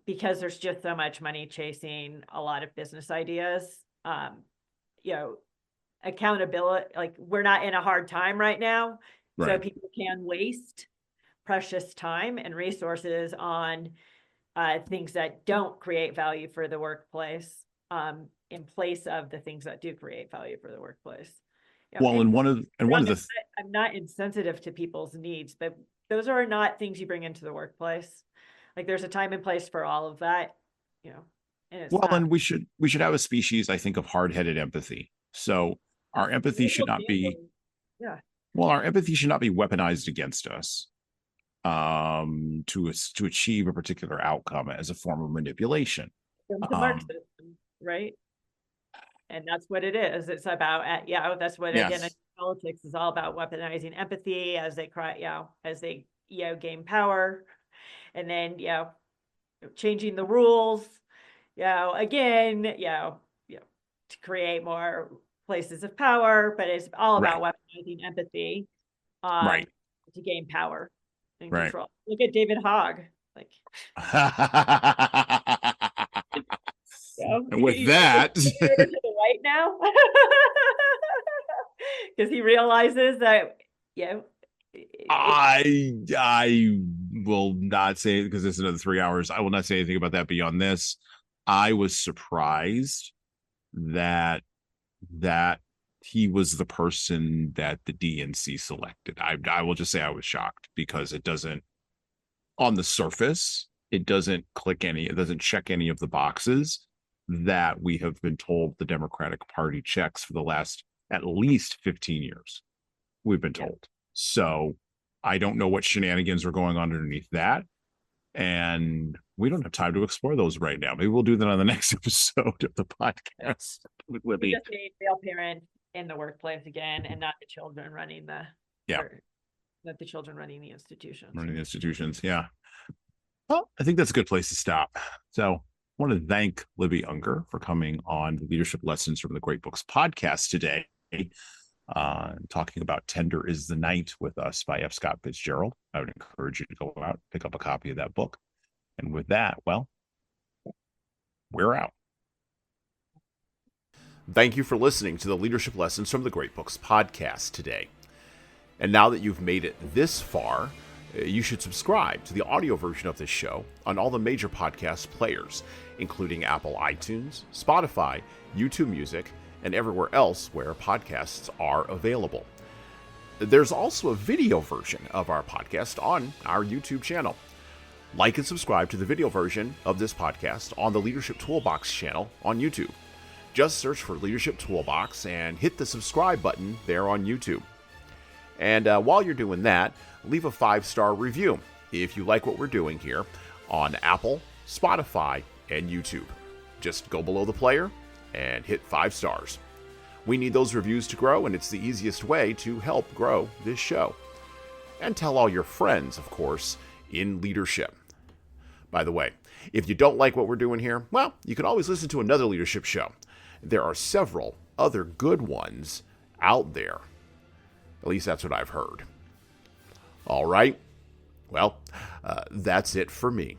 because there's just so much money chasing a lot of business ideas. Accountability, like, we're not in a hard time right now, right. So people can waste precious time and resources on things that don't create value for the workplace, in place of the things that do create value for the workplace. Well, and one of the I'm not insensitive to people's needs, but those are not things you bring into the workplace. Like, there's a time and place for all of that, and we should have a species, I think, of hard-headed empathy. So our empathy should not be our empathy should not be weaponized against us to achieve a particular outcome as a form of manipulation. Marxism, right? And that's what it is. It's about, that's what again, politics is all about, weaponizing empathy as they gain power, and then changing the rules, again, to create more places of power. But it's all about weaponizing empathy, right, to gain power and right. control. Look at David Hogg, like. And with that, over to the right now, because he realizes that I will not say, because it's another 3 hours, I will not say anything about that beyond this. I was surprised that he was the person that the DNC selected. I will just say I was shocked, because it doesn't, on the surface, it doesn't check any of the boxes that we have been told the Democratic Party checks for the last at least 15 years. We've been told. So I don't know what shenanigans are going on underneath that. And we don't have time to explore those right now. Maybe we'll do that on the next episode of the podcast with Libby. We just need real parents in the workplace again, and not the children running the institutions. Running the institutions, yeah. Well, I think that's a good place to stop. So I want to thank Libby Unger for coming on the Leadership Lessons from the Great Books podcast today, talking about Tender is the Night with us by F. Scott Fitzgerald. I would encourage you to go out, pick up a copy of that book. And with that, well, we're out. Thank you for listening to the Leadership Lessons from the Great Books podcast today. And now that you've made it this far, you should subscribe to the audio version of this show on all the major podcast players, including Apple iTunes, Spotify, YouTube Music, and everywhere else where podcasts are available. There's also a video version of our podcast on our YouTube channel. Like and subscribe to the video version of this podcast on the Leadership Toolbox channel on YouTube. Just search for Leadership Toolbox and hit the subscribe button there on YouTube. And while you're doing that, leave a 5-star review if you like what we're doing here on Apple, Spotify, and YouTube. Just go below the player and hit 5 stars. We need those reviews to grow, and it's the easiest way to help grow this show. And tell all your friends, of course, in leadership. By the way, if you don't like what we're doing here, well, you can always listen to another leadership show. There are several other good ones out there. At least that's what I've heard. All right. Well, that's it for me.